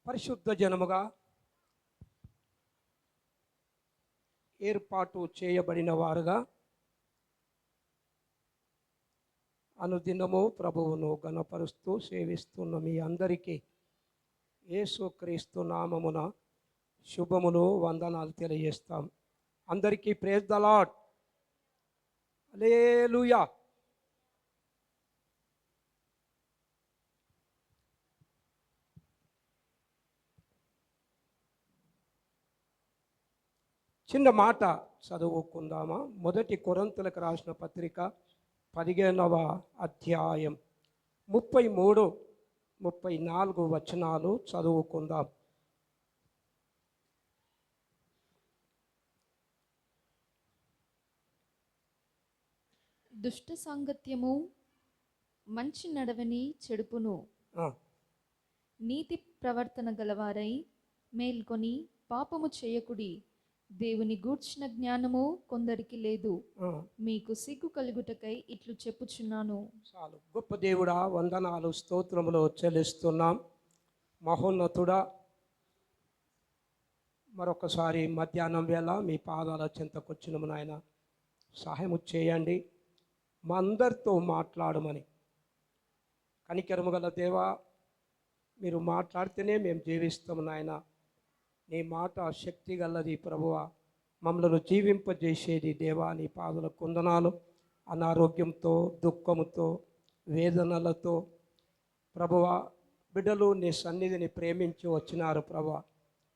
పరిశుద్ధ జనముగా ఏర్పాటు చేయబడిన వారుగా అనుదినము ప్రభువును గణపరుస్తూ సేవిస్తున్న మీ అందరికీ యేసుక్రీస్తు నామమున శుభములు వందనాలు తెలియజేస్తాం. అందరికీ ప్రైజ్ ద లార్డ్. హల్లెలూయా. చిన్న మాట చదువుకుందామా? మొదటి కొరింథీయులకు రాసిన పత్రిక 15వ అధ్యాయం 33, 34 వచనాలు చదువుకుందాం. దుష్ట సాంగత్యము మంచి నడవని చెడుపును, నీతి ప్రవర్తన గలవారై మేల్కొని పాపము చేయకుడి. దేవుని గూర్చిన జ్ఞానము కొందరికి లేదు, మీకు సిగ్గు కలుగుటకై ఇట్లు చెప్పుచున్నాను. చాలు. గొప్ప దేవుడా, వందనాలు స్తోత్రములు చెల్లిస్తున్నాం. మహోన్నతుడా, మరొకసారి మధ్యాహ్నం వేళ మీ పాదాల చెంతకొచ్చినము నాయన, సహాయము చేయండి. మా అందరితో మాట్లాడమని. కనికరము గల దేవా, మీరు మాట్లాడితేనే మేము జీవిస్తాము నాయన. నీ మాట శక్తి గలది ప్రభువా, మమ్మల్ని జీవింపజేసేది దేవా. నీ పాదల కుందనాలు. అనారోగ్యంతో, దుఃఖముతో, వేదనలతో ప్రభువా బిడ్డలు నీ సన్నిధిని ప్రేమించి వచ్చినారు ప్రభువా.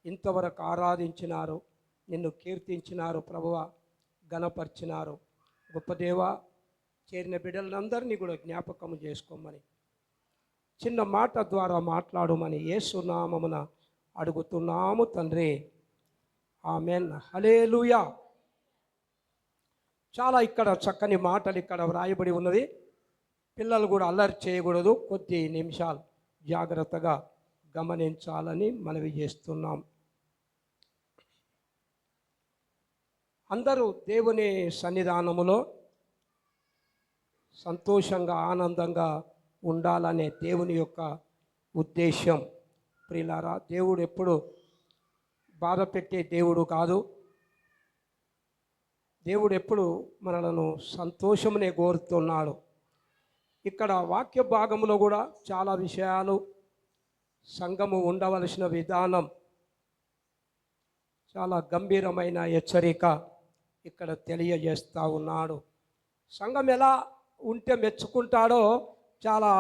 ఇంతవరకు ఆరాధించినారు, నిన్ను కీర్తించినారు ప్రభువా, ఘనపరిచినారు. గొప్ప దేవా, చేరిన బిడ్డలందరినీ కూడా జ్ఞాపకము చేసుకోమని, చిన్న మాట ద్వారా మాట్లాడమని యేసు నామమున అడుగుతున్నాము తండ్రి. ఆమెన్. హల్లెలూయా. చాలా ఇక్కడ చక్కని మాటలు ఇక్కడ వ్రాయబడి ఉన్నది. పిల్లలు కూడా అల్లరి చేయకూడదు, కొద్ది నిమిషాలు జాగ్రత్తగా గమనించాలని మనవి చేస్తున్నాం. అందరూ దేవుని సన్నిధానములో సంతోషంగా ఆనందంగా ఉండాలనే దేవుని యొక్క ఉద్దేశం. ప్రియులారా, దేవుడు ఎప్పుడు బాధ పెట్టే దేవుడు కాదు. దేవుడు ఎప్పుడు మనలను సంతోషమునే కోరుతున్నాడు. ఇక్కడ వాక్య భాగంలో కూడా చాలా విషయాలు, సంఘము ఉండవలసిన విధానం, చాలా గంభీరమైన హెచ్చరిక ఇక్కడ తెలియజేస్తూ ఉన్నాడు. సంఘం ఎలా ఉంటే మెచ్చుకుంటాడో చాలా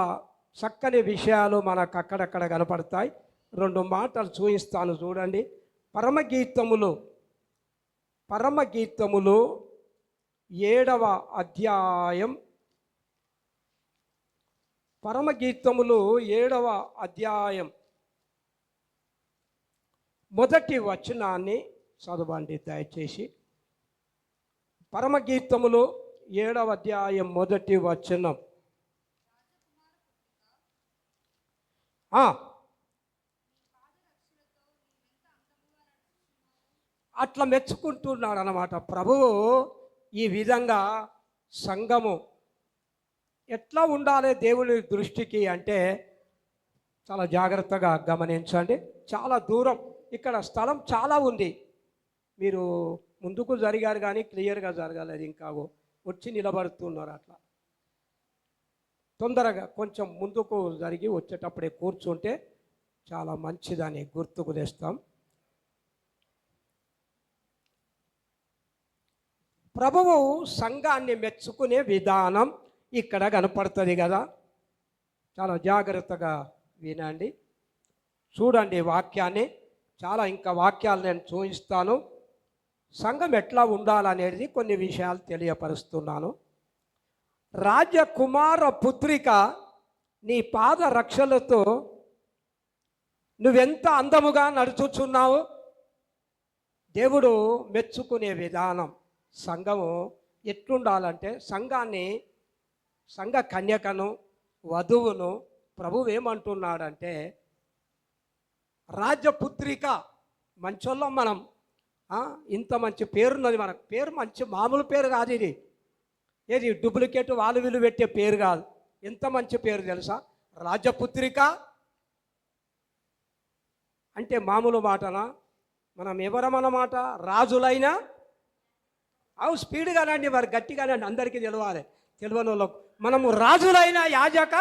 చక్కని విషయాలు మనకు అక్కడక్కడ కనపడతాయి. 2 మాటలు చూపిస్తాను చూడండి. పరమగీతములు 7వ అధ్యాయం, పరమగీతములు 7వ అధ్యాయం మొదటి వచనాన్ని చదవండి దయచేసి. పరమగీతములు 7వ అధ్యాయం మొదటి వచనం. అట్లా మెచ్చుకుంటున్నాడు అన్నమాట ప్రభువు. ఈ విధంగా సంఘము ఎట్లా ఉండాలి దేవుని దృష్టికి అంటే చాలా జాగ్రత్తగా గమనించండి. చాలా దూరం, ఇక్కడ స్థలం చాలా ఉంది. మీరు ముందుకు జరిగారు కానీ క్లియర్గా జరగలేదు. ఇంకా వచ్చి నిలబడుతున్నారు. అట్లా తొందరగా కొంచెం ముందుకు జరిగి వచ్చేటప్పుడే కూర్చుంటే చాలా మంచిదని గుర్తుకు తెస్తాం. ప్రభువు సంఘాన్ని మెచ్చుకునే విధానం ఇక్కడ కనపడుతుంది కదా. చాలా జాగ్రత్తగా వినండి, చూడండి వాక్యాన్ని. చాలా ఇంకా వాక్యాలు నేను చూపిస్తాను. సంఘం ఎట్లా ఉండాలనేది కొన్ని విషయాలు తెలియపరుస్తున్నాను. రాజకుమార పుత్రిక, నీ పాద రక్షలతో నువ్వెంత అందముగా నడుచుచున్నావు. దేవుడు మెచ్చుకునే విధానం. సంఘము ఎట్లుండాలంటే, సంఘ కన్యకను, వధువును ప్రభువు ఏమంటున్నాడంటే, రాజపుత్రిక. మంచోళ్ళం మనం, ఇంత మంచి పేరున్నది మనకు. పేరు మంచి మామూలు పేరు కాదు ఇది. ఏది డూప్లికేట్ వాళ్ళు వీళ్ళు పెట్టే పేరు కాదు. ఎంత మంచి పేరు తెలుసా? రాజపుత్రిక, అంటే మామూలు మాటనా? మనం ఎవరమన్నమాట? రాజులైనా అవు స్పీడ్గానండి, మరి గట్టిగానండి, అందరికీ తెలవాలి, తెలియని వాళ్ళకు. మనము రాజులైన యాజక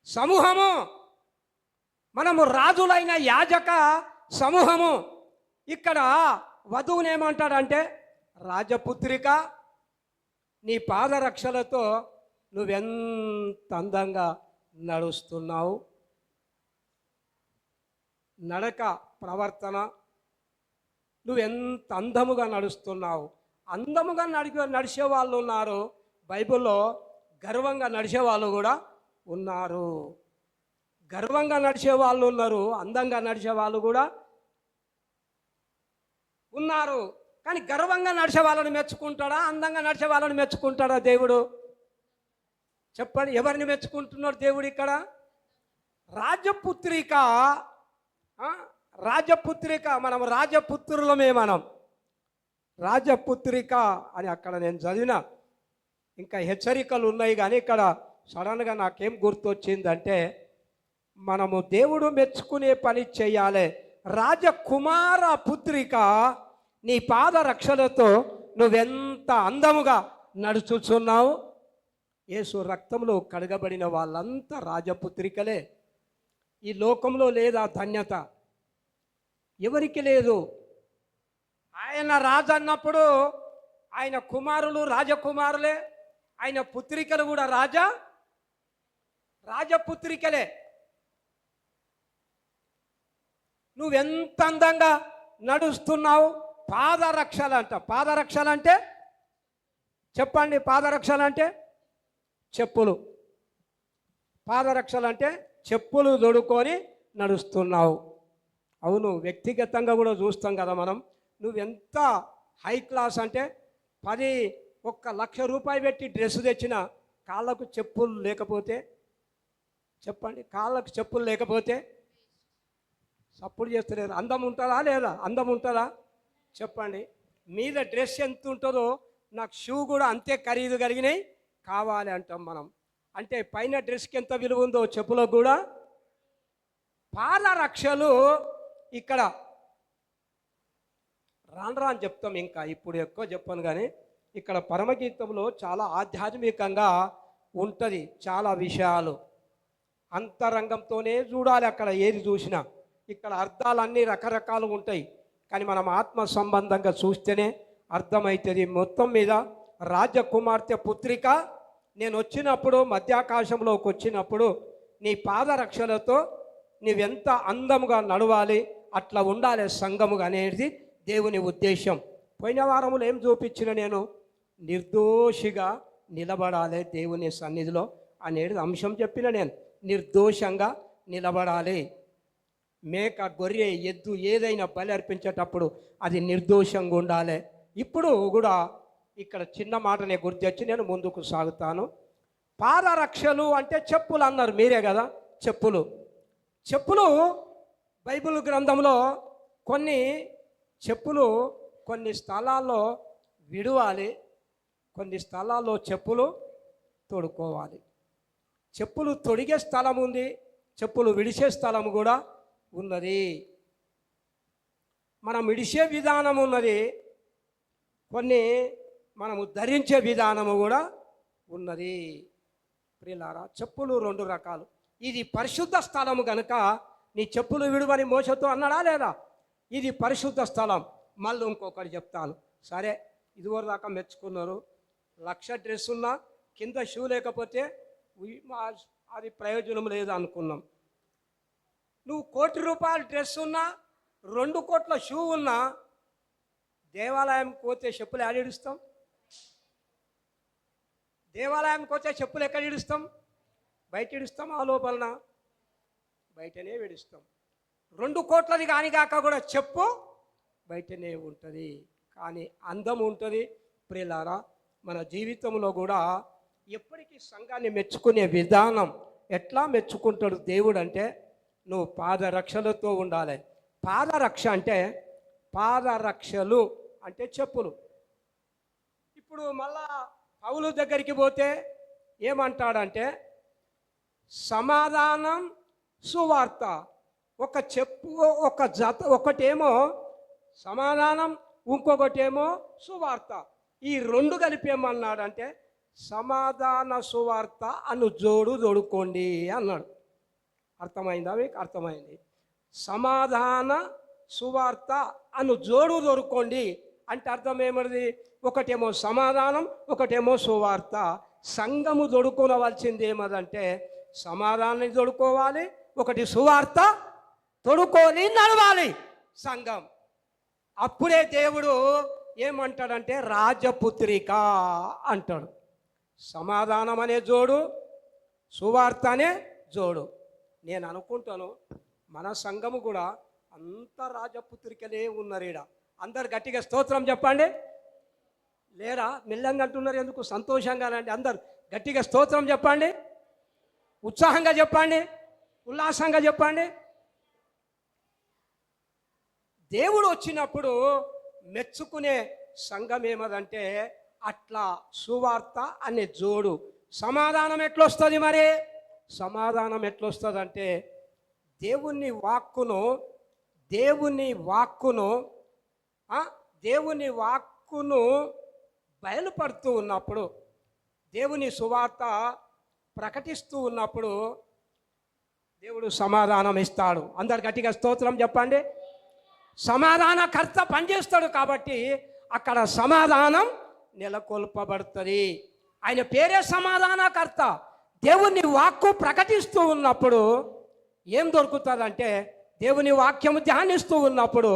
సమూహము, మనము రాజులైన యాజక సమూహము. ఇక్కడ వధువుని ఏమంటాడంటే, రాజపుత్రిక, నీ పాదరక్షలతో నువ్వెంత అందంగా నడుస్తున్నావు, నడక ప్రవర్తన నువ్వెంత అందముగా నడుస్తున్నావు. అందముగా నడిచే వాళ్ళు ఉన్నారు బైబిల్లో, గర్వంగా నడిచే వాళ్ళు కూడా ఉన్నారు. గర్వంగా నడిచే వాళ్ళు ఉన్నారు, అందంగా నడిచే వాళ్ళు కూడా ఉన్నారు. కానీ గర్వంగా నడిచే వాళ్ళని మెచ్చుకుంటాడా, అందంగా నడిచే వాళ్ళని మెచ్చుకుంటాడా దేవుడు? చెప్పండి, ఎవరిని మెచ్చుకుంటున్నాడు దేవుడు ఇక్కడ? రాజపుత్రిక, రాజపుత్రిక, మనం రాజపుత్రులమే, మనం రాజపుత్రిక అని అక్కడ నేను చదివిన. ఇంకా హెచ్చరికలు ఉన్నాయి, కానీ ఇక్కడ సడన్గా నాకేం గుర్తొచ్చిందంటే, మనము దేవుడు మెచ్చుకునే పని చేయాలి. రాజకుమార పుత్రిక, నీ పాదరక్షలతో నువ్వెంత అందముగా నడుచుచున్నావు. యేసు రక్తంలో కడగబడిన వాళ్ళంతా రాజపుత్రికలే. ఈ లోకంలో లేదా ధన్యత ఎవరికి లేదు. ఆయన రాజు అన్నప్పుడు ఆయన కుమారులు రాజకుమారులే, ఆయన పుత్రికలు కూడా రాజపుత్రికలే. నువ్వెంత అందంగా నడుస్తున్నావు. పాదరక్షలంట. పాదరక్షలంటే చెప్పండి, పాదరక్షలంటే చెప్పులు. పాదరక్షలంటే చెప్పులు తొడుక్కొని నడుస్తున్నావు. అవును, వ్యక్తిగతంగా కూడా చూస్తాం కదా మనం. నువ్వెంత హై క్లాస్ అంటే 1,00,000 రూపాయలు పెట్టి డ్రెస్ తెచ్చిన కాళ్ళకు చెప్పులు లేకపోతే, చెప్పండి, కాళ్ళకు చెప్పులు లేకపోతే సప్పుడు చేస్తలేరు. అందం ఉంటుందా లేదా? అందం ఉంటుందా? చెప్పండి. మీద డ్రెస్ ఎంత ఉంటుందో నాకు షూ కూడా అంతే ఖరీదు కలిగినాయి కావాలి అంటాం మనం. అంటే పైన డ్రెస్కి ఎంత విలువ ఉందో చెప్పులకు కూడా. పాదరక్షలు ఇక్కడ రాను అని చెప్తాం, ఇంకా ఇప్పుడు ఎక్కువ చెప్పాను. కానీ ఇక్కడ పరమగీతంలో చాలా ఆధ్యాత్మికంగా ఉంటుంది, చాలా విషయాలు అంతరంగంతోనే చూడాలి. అక్కడ ఏది చూసినా ఇక్కడ అర్థాలన్నీ రకరకాలు ఉంటాయి, కానీ మనం ఆత్మ సంబంధంగా చూస్తేనే అర్థమవుతుంది. మొత్తం మీద రాజకుమార్తె పుత్రిక, నేను వచ్చినప్పుడు మధ్యాకాశంలోకి వచ్చినప్పుడు నీ పాదరక్షలతో నీవెంత అందముగా నడవాలి, అట్లా ఉండాలి సంఘముగా అనేది దేవుని ఉద్దేశం. పోయిన వారములు ఏం చూపించిన నేను? నిర్దోషిగా నిలబడాలి దేవుని సన్నిధిలో అనేది అంశం చెప్పిన నేను. నిర్దోషంగా నిలబడాలి. మేక, గొర్రె, ఎద్దు ఏదైనా బలి అర్పించేటప్పుడు అది నిర్దోషంగా ఉండాలి. ఇప్పుడు కూడా ఇక్కడ చిన్న మాటనే గుర్తొచ్చి నేను ముందుకు సాగుతాను. పాదరక్షలు అంటే చెప్పులు అన్నారు, మీరే కదా. చెప్పులు బైబిల్ గ్రంథంలో కొన్ని చెప్పులు కొన్ని స్థలాల్లో విడవాలి, కొన్ని స్థలాల్లో చెప్పులు తొడుక్కోవాలి. చెప్పులు తొడిగే స్థలం ఉంది, చెప్పులు విడిచే స్థలం కూడా ఉన్నది. మనం విడిచే విధానం ఉన్నది, కొన్ని మనము ధరించే విధానము కూడా ఉన్నది. ప్రియులారా, చెప్పులు 2 రకాలు. ఇది పరిశుద్ధ స్థలము కనుక నీ చెప్పులు విడువని మోసతో అన్నాడా లేదా? ఇది పరిశుద్ధ స్థలం. మళ్ళీ ఇంకొకటి చెప్తాను. సరే, ఇదివరకు దాకా మెచ్చుకున్నారు. 1,00,000 డ్రెస్ ఉన్నా కింద షూ లేకపోతే అది ప్రయోజనం లేదు అనుకున్నాం. నువ్వు 1,00,00,000 రూపాయల డ్రెస్ ఉన్నా 2 కోట్ల షూ ఉన్నా దేవాలయంకి పోతే చెప్పులు ఎక్కడ ఇడుస్తాం? దేవాలయంకి పోతే చెప్పులు ఎక్కడ ఇడుస్తాం? బయట ఇడుస్తాం, ఆ లోపలన బయటనే విడుస్తాం. 2 కోట్లది కాక కూడా చెప్పు బయటనే ఉంటుంది, కానీ అందం ఉంటుంది. ప్రియులారా, మన జీవితంలో కూడా ఎప్పటికీ సంఘాన్ని మెచ్చుకునే విధానం ఎట్లా మెచ్చుకుంటాడు దేవుడు అంటే, నువ్వు పాదరక్షలతో ఉండాలి. పాదరక్షలు అంటే చెప్పులు. ఇప్పుడు మళ్ళా పౌలు దగ్గరికి పోతే ఏమంటాడంటే, సమాధానం సువార్త, ఒక చెప్పు, ఒక జత, ఒకటేమో సమాధానం, ఇంకొకటేమో సువార్త. ఈ రెండు కలిపి ఏమన్నాడంటే సమాధాన సువార్త అను జోడు జోడుకోండి అన్నాడు. అర్థమైందా మీకు? అర్థమైంది. సమాధాన సువార్త అను జోడు దొరుకోండి అంటే అర్థం ఏమన్నది? ఒకటేమో సమాధానం, ఒకటేమో సువార్త. సంఘము దొడుకోవలసింది ఏమదంటే సమాధానాన్ని దొడుకోవాలి, ఒకటి సువార్త తొడుకొని నడవాలి సంఘం. అప్పుడే దేవుడు ఏమంటాడంటే రాజపుత్రిక అంటాడు. సమాధానం అనే జోడు, సువార్త అనే జోడు. నేను అనుకుంటాను మన సంఘము కూడా అంత రాజపుత్రికలే ఉన్నారీడ. అందరు గట్టిగా స్తోత్రం చెప్పండి. లేరా? మెల్లంగా అంటున్నారు ఎందుకు? సంతోషంగానండి. అందరు గట్టిగా స్తోత్రం చెప్పండి, ఉత్సాహంగా చెప్పండి, ఉల్లాసంగా చెప్పండి. దేవుడు వచ్చినప్పుడు మెచ్చుకునే సంఘం ఏమదంటే అట్లా సువార్త అనే జోడు. సమాధానం ఎట్లొస్తుంది మరి? సమాధానం ఎట్లొస్తుంది దేవుని వాక్కును బయలుపడుతూ ఉన్నప్పుడు, దేవుని సువార్త ప్రకటిస్తూ ఉన్నప్పుడు దేవుడు సమాధానం ఇస్తాడు. అందరు గట్టిగా స్తోత్రం చెప్పండి. సమాధానకర్త పనిచేస్తాడు కాబట్టి అక్కడ సమాధానం నెలకొల్పబడుతుంది. ఆయన పేరే సమాధానకర్త. దేవుని వాక్కు ప్రకటిస్తూ ఉన్నప్పుడు ఏం దొరుకుతుందంటే దేవుని వాక్యము ధ్యానిస్తూ ఉన్నప్పుడు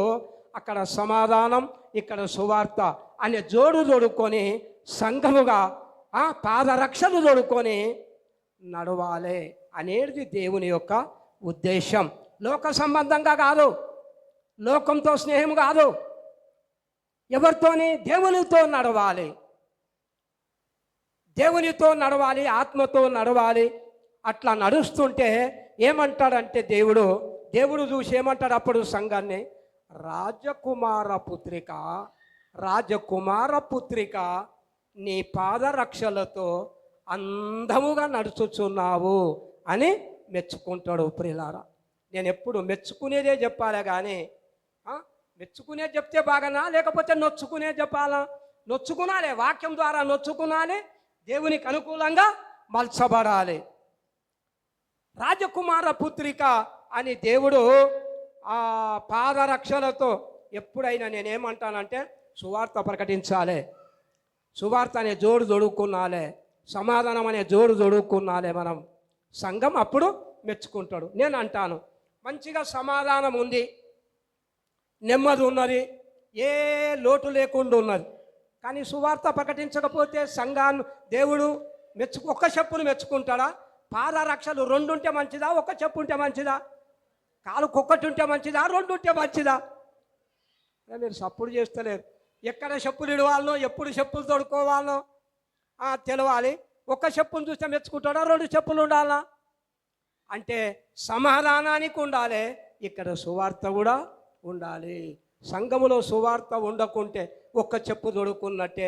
అక్కడ సమాధానం, ఇక్కడ సువార్త అనే జోడు జోడుకొని సంఘముగా పాదరక్షలు జోడుకొని నడవాలి అనేది దేవుని యొక్క ఉద్దేశం. లోక సంబంధంగా కాదు, లోకంతో స్నేహం కాదు, ఎవరితోని? దేవునితో నడవాలి, దేవునితో నడవాలి, ఆత్మతో నడవాలి. అట్లా నడుస్తుంటే ఏమంటాడంటే దేవుడు చూసి ఏమంటాడు అప్పుడు సంఘాన్ని? రాజకుమార పుత్రిక నీ పాదరక్షలతో అందముగా నడుచుచున్నావు అని మెచ్చుకుంటాడు. ప్రియులారా, నేను ఎప్పుడు మెచ్చుకునేదే చెప్పాలే కానీ మెచ్చుకునేది చెప్తే బాగానా లేకపోతే నొచ్చుకునేది చెప్పాలా? నొచ్చుకునాలి, వాక్యం ద్వారా నొచ్చుకునాలి, దేవునికి అనుకూలంగా మలచబడాలి. రాజకుమార పుత్రిక అని దేవుడు ఆ పాదరక్షలతో ఎప్పుడైనా నేనేమంటానంటే సువార్త ప్రకటించాలి, సువార్త అనే జోడు జోడుకున్నాలే, సమాధానం అనే జోడు జోడుకున్నాలే మనం. సంఘం అప్పుడు మెచ్చుకుంటాడు. నేను అంటాను మంచిగా సమాధానం ఉంది, నెమ్మది ఉన్నది, ఏ లోటు లేకుండా ఉన్నది. కానీ సువార్త ప్రకటించకపోతే సంఘాన్ని దేవుడు ఒక్క చెప్పును మెచ్చుకుంటాడా? పాదరక్షలు 2 ఉంటే మంచిదా, ఒక్క చెప్పు ఉంటే మంచిదా? కాలుకొక్కటి ఉంటే మంచిదా, 2 ఉంటే మంచిదా? మీరు సప్పుడు చేస్తలేరు. ఎక్కడ చెప్పులు ఇడవాలనో, ఎప్పుడు చెప్పులు తొడుకోవాలనో తెలవాలి. ఒక్క చెప్పును చూస్తే మెచ్చుకుంటాడా, 2 చెప్పులు ఉండాలా? అంటే సమాధానానికి ఉండాలి, ఇక్కడ సువార్త కూడా ఉండాలి. సంఘములో సువార్త ఉండకుంటే ఒక్క చెప్పు తొడుక్కున్నట్టే.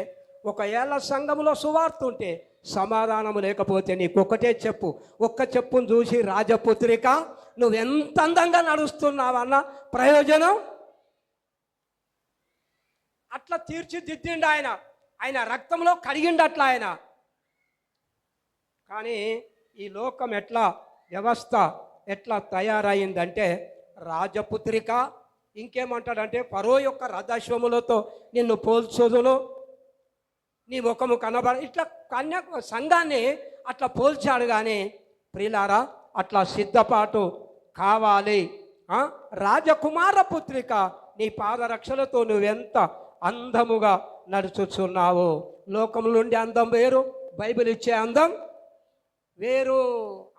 ఒకవేళ సంఘములో సువార్త ఉంటే సమాధానము లేకపోతే నీకొక్కటే చెప్పు. ఒక్క చెప్పును చూసి రాజపుత్రిక నువ్వెంత అందంగా నడుస్తున్నావన్న ప్రయోజనం. అట్లా తీర్చిదిద్దిండు ఆయన రక్తంలో కడిగిండు అట్లా ఆయన. కానీ ఈ లోకం వ్యవస్థ ఎట్లా తయారైందంటే రాజపుత్రిక, ఇంకేమంటాడంటే ఫరో యొక్క రథాశ్వములతో నిన్ను పోల్చుదును, నీ ముఖము కనబడ, ఇట్లా సంఘాన్ని అట్లా పోల్చాడు. కానీ ప్రియులారా అట్లా సిద్ధపాటు కావాలి. రాజకుమార పుత్రిక నీ పాదరక్షలతో నువ్వెంత అందముగా నడుచుచున్నావు. లోకం నుండి అందం వేరు, బైబిల్ ఇచ్చే అందం వేరు.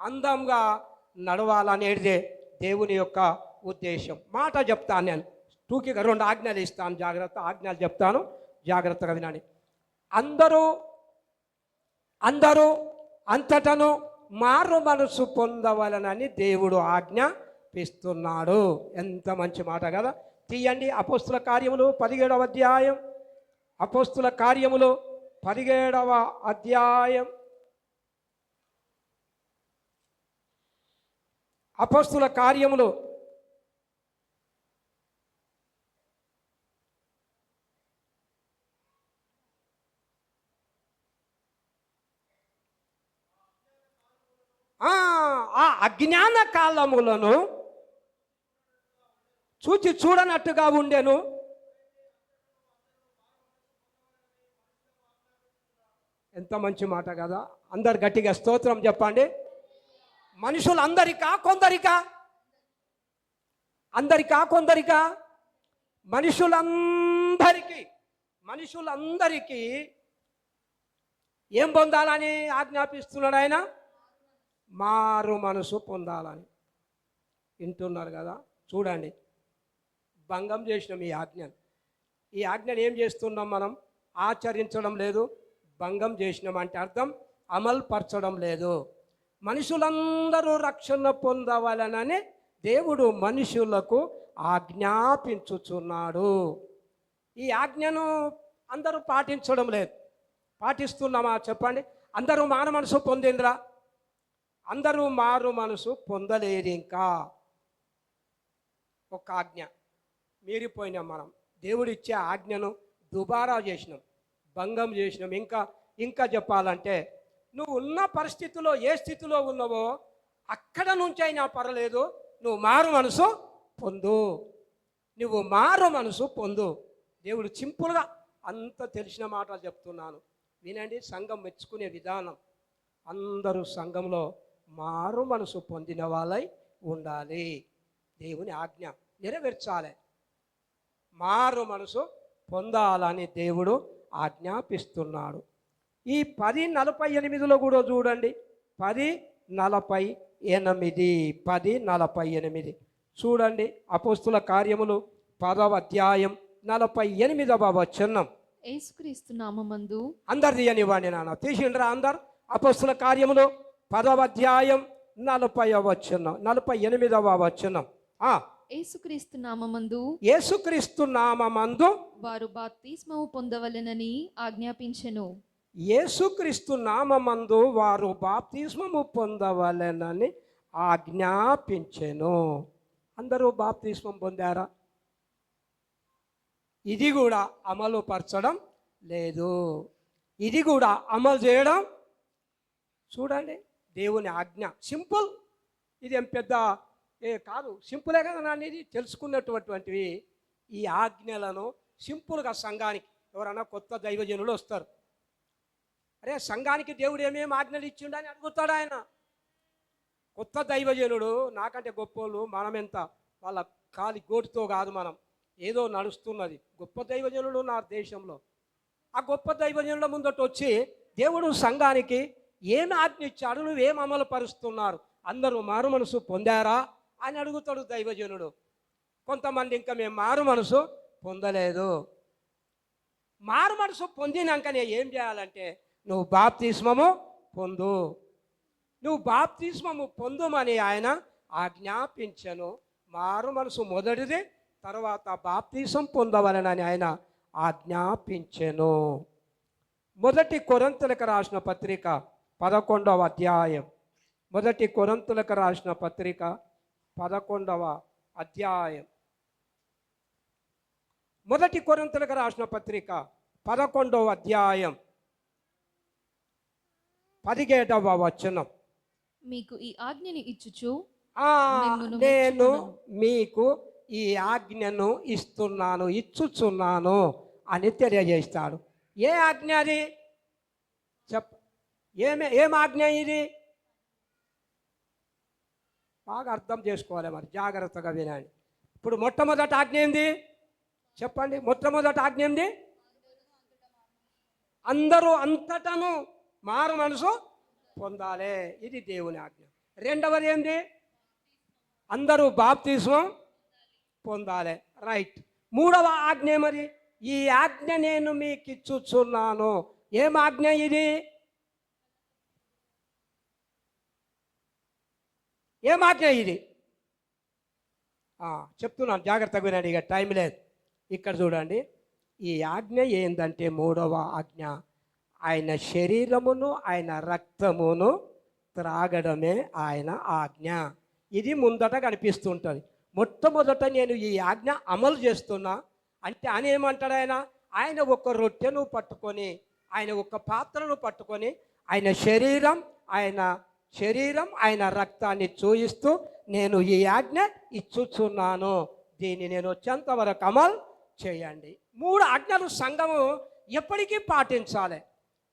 అందంగా నడవాలనేదే దేవుని యొక్క ఉద్దేశం. మాట చెప్తాను నేను, టూకిగా 2 ఆజ్ఞలు ఇస్తాను, ఆజ్ఞలు చెప్తాను, జాగ్రత్తగా వినండి. అందరూ అంతటను మారు మనసు పొందవలనని దేవుడు ఆజ్ఞాపిస్తున్నాడు. ఎంత మంచి మాట కదా. తీయండి అపోస్తుల కార్యములు 17వ అధ్యాయం. అపోస్తుల కార్యములు 17వ అధ్యాయం. అపోస్తుల కార్యములు అజ్ఞాన కాలములను చూచి చూడనట్టుగా ఉండెను. ఎంత మంచి మాట కదా. అందరు గట్టిగా స్తోత్రం చెప్పండి. మనుషులందరికా కొందరికా? అందరికా కొందరికా? మనుషులందరికీ ఏం పొందాలని ఆజ్ఞాపిస్తున్నాడు ఆయన? మారు మనసు పొందాలని. వింటున్నారు కదా. చూడండి, భంగం చేసినాం ఈ ఆజ్ఞను ఏం చేస్తున్నాం మనం? ఆచరించడం లేదు. భంగం చేసినాం అంటే అర్థం అమలు పరచడం లేదు. మనుషులందరూ రక్షణ పొందవలనని దేవుడు మనుషులకు ఆజ్ఞాపించుచున్నాడు. ఈ ఆజ్ఞను అందరూ పాటించడం లేదు. పాటిస్తున్నామా చెప్పండి? అందరూ మారు మనసు పొందిందిరా? అందరూ మారు మనసు పొందలేదు. ఇంకా ఒక ఆజ్ఞ మీరిపోయినాం మనం. దేవుడిచ్చే ఆజ్ఞను దుబారా చేసినాం, భంగం చేసినాం. ఇంకా చెప్పాలంటే నువ్వు ఉన్న పరిస్థితిలో ఏ స్థితిలో ఉన్నావో అక్కడ నుంచి అయినా పర్వాలేదు, నువ్వు మారు మనసు పొందు. నువ్వు మారు మనసు పొందు. దేవుడు సింపుల్గా అంత తెలిసిన మాటలు చెప్తున్నాను వినండి. సంఘం మెచ్చుకునే విధానం, అందరూ సంఘంలో మారు మనసు పొందిన వాళ్ళై ఉండాలి. దేవుని ఆజ్ఞ నెరవేర్చాలి. మారు మనసు పొందాలని దేవుడు ఆజ్ఞాపిస్తున్నాడు. ఈ 10:48 కూడా చూడండి. 10:48 చూడండి. అపోస్తుల కార్యములు 10వ అధ్యాయం 48వ వచనం. యేసుక్రీస్తు నామమందు అందరు తీయనివ్వండి నాన్న, తీసిండ్రా అందరు. అపోస్తుల కార్యములు 10వ అధ్యాయం 40వ వచనం, 48వ వచనం. యేసుక్రీస్తు నామమందు వారు బాప్తిస్మము పొందవలెనని ఆజ్ఞాపించెను. యేసుక్రీస్తు నామమందు వారు బాప్తిస్మము పొందవలెనని ఆజ్ఞాపించెను. అందరూ బాప్తిస్మం పొందారా? ఇది కూడా అమలు పరచడం లేదు. ఇది కూడా అమలు చేయడం. చూడండి, దేవుని ఆజ్ఞ సింపుల్. ఇది ఏం పెద్ద కాదు, సింపులే కదా నాన్న. ఇది తెలుసుకున్నటువంటివి ఈ ఆజ్ఞలను సింపుల్గా సంఘానికి ఎవరైనా కొత్త దైవజనులు వస్తారు, అరే సంఘానికి దేవుడు ఏమేమి ఆజ్ఞలు ఇచ్చిండు అని అడుగుతాడు ఆయన. కొత్త దైవజనుడు నాకంటే గొప్పోళ్ళు, మనమెంత వాళ్ళ కాలి గోటితో కాదు, మనం ఏదో నడుస్తున్నది. గొప్ప దైవజనుడు నా దేశంలో. ఆ గొప్ప దైవజనుల ముందట వచ్చి దేవుడు సంఘానికి ఏమి ఆజ్ఞ ఇచ్చాడు, నువ్వేం అమలు పరుస్తున్నారు, అందరూ మారు మనసు పొందారా అని అడుగుతాడు దైవజనుడు. కొంతమంది ఇంకా మేము మారు మనసు పొందలేదు. మారు మనసు పొందినాకనే ఏం చేయాలంటే నువ్వు బాప్తిస్మము పొందు. నువ్వు బాప్తిస్మము పొందుమని ఆయన ఆజ్ఞాపించను. మారు మనసు మొదటిది, తర్వాత బాప్తిసం పొందవలనని ఆయన ఆజ్ఞాపించెను. 1 కొరింథీయులకు రాసిన పత్రిక 11వ అధ్యాయం. 1 కొరింథీయులకు రాసిన పత్రిక 11వ అధ్యాయం. 1 కొరింథీయులకు రాసిన పత్రిక 11వ అధ్యాయం 17వ వచనం. మీకు ఈ ఆజ్ఞని ఇచ్చుచు నేను మీకు ఈ ఆజ్ఞను ఇచ్చుచున్నాను అని తెలియజేస్తాడు. ఏ ఆజ్ఞ అది? ఏం ఆజ్ఞ ఇది? బాగా అర్థం చేసుకోవాలి, మరి జాగ్రత్తగా వినండి. ఇప్పుడు మొట్టమొదటి ఆజ్ఞ ఏంది చెప్పండి? మొట్టమొదటి ఆజ్ఞ ఏంది? అందరూ అంతటను మారు మనసు పొందాలి. ఇది దేవుని ఆజ్ఞ. రెండవది ఏంది? అందరూ బాప్తిస్మం పొందాలి. రైట్. మూడవ ఆజ్ఞ మరి? ఈ ఆజ్ఞ నేను మీకు ఇచ్చుచున్నాను. ఏం ఆజ్ఞ ఇది? ఏం ఆజ్ఞ ఇది? చెప్తున్నాను, జాగ్రత్తగా వినండి, ఇక టైం లేదు. ఇక్కడ చూడండి, ఈ ఆజ్ఞ ఏంటంటే మూడవ ఆజ్ఞ ఆయన శరీరమును ఆయన రక్తమును త్రాగడమే ఆయన ఆజ్ఞ. ఇది ముందట కనిపిస్తుంటుంది. మొట్టమొదట నేను ఈ ఆజ్ఞ అమలు చేస్తున్నా అంటే అని ఏమంటాడు ఆయన? ఆయన ఒక రొట్టెను పట్టుకొని, ఆయన ఒక పాత్రను పట్టుకొని, ఆయన శరీరం ఆయన శరీరం ఆయన రక్తాన్ని చూయిస్తూ నేను ఈ ఆజ్ఞ ఇచ్చుచున్నాను, దీన్ని నేను వచ్చేంత వరకు అమలు చేయండి. 3 ఆజ్ఞలు సంఘము ఎప్పటికీ పాటించాలి.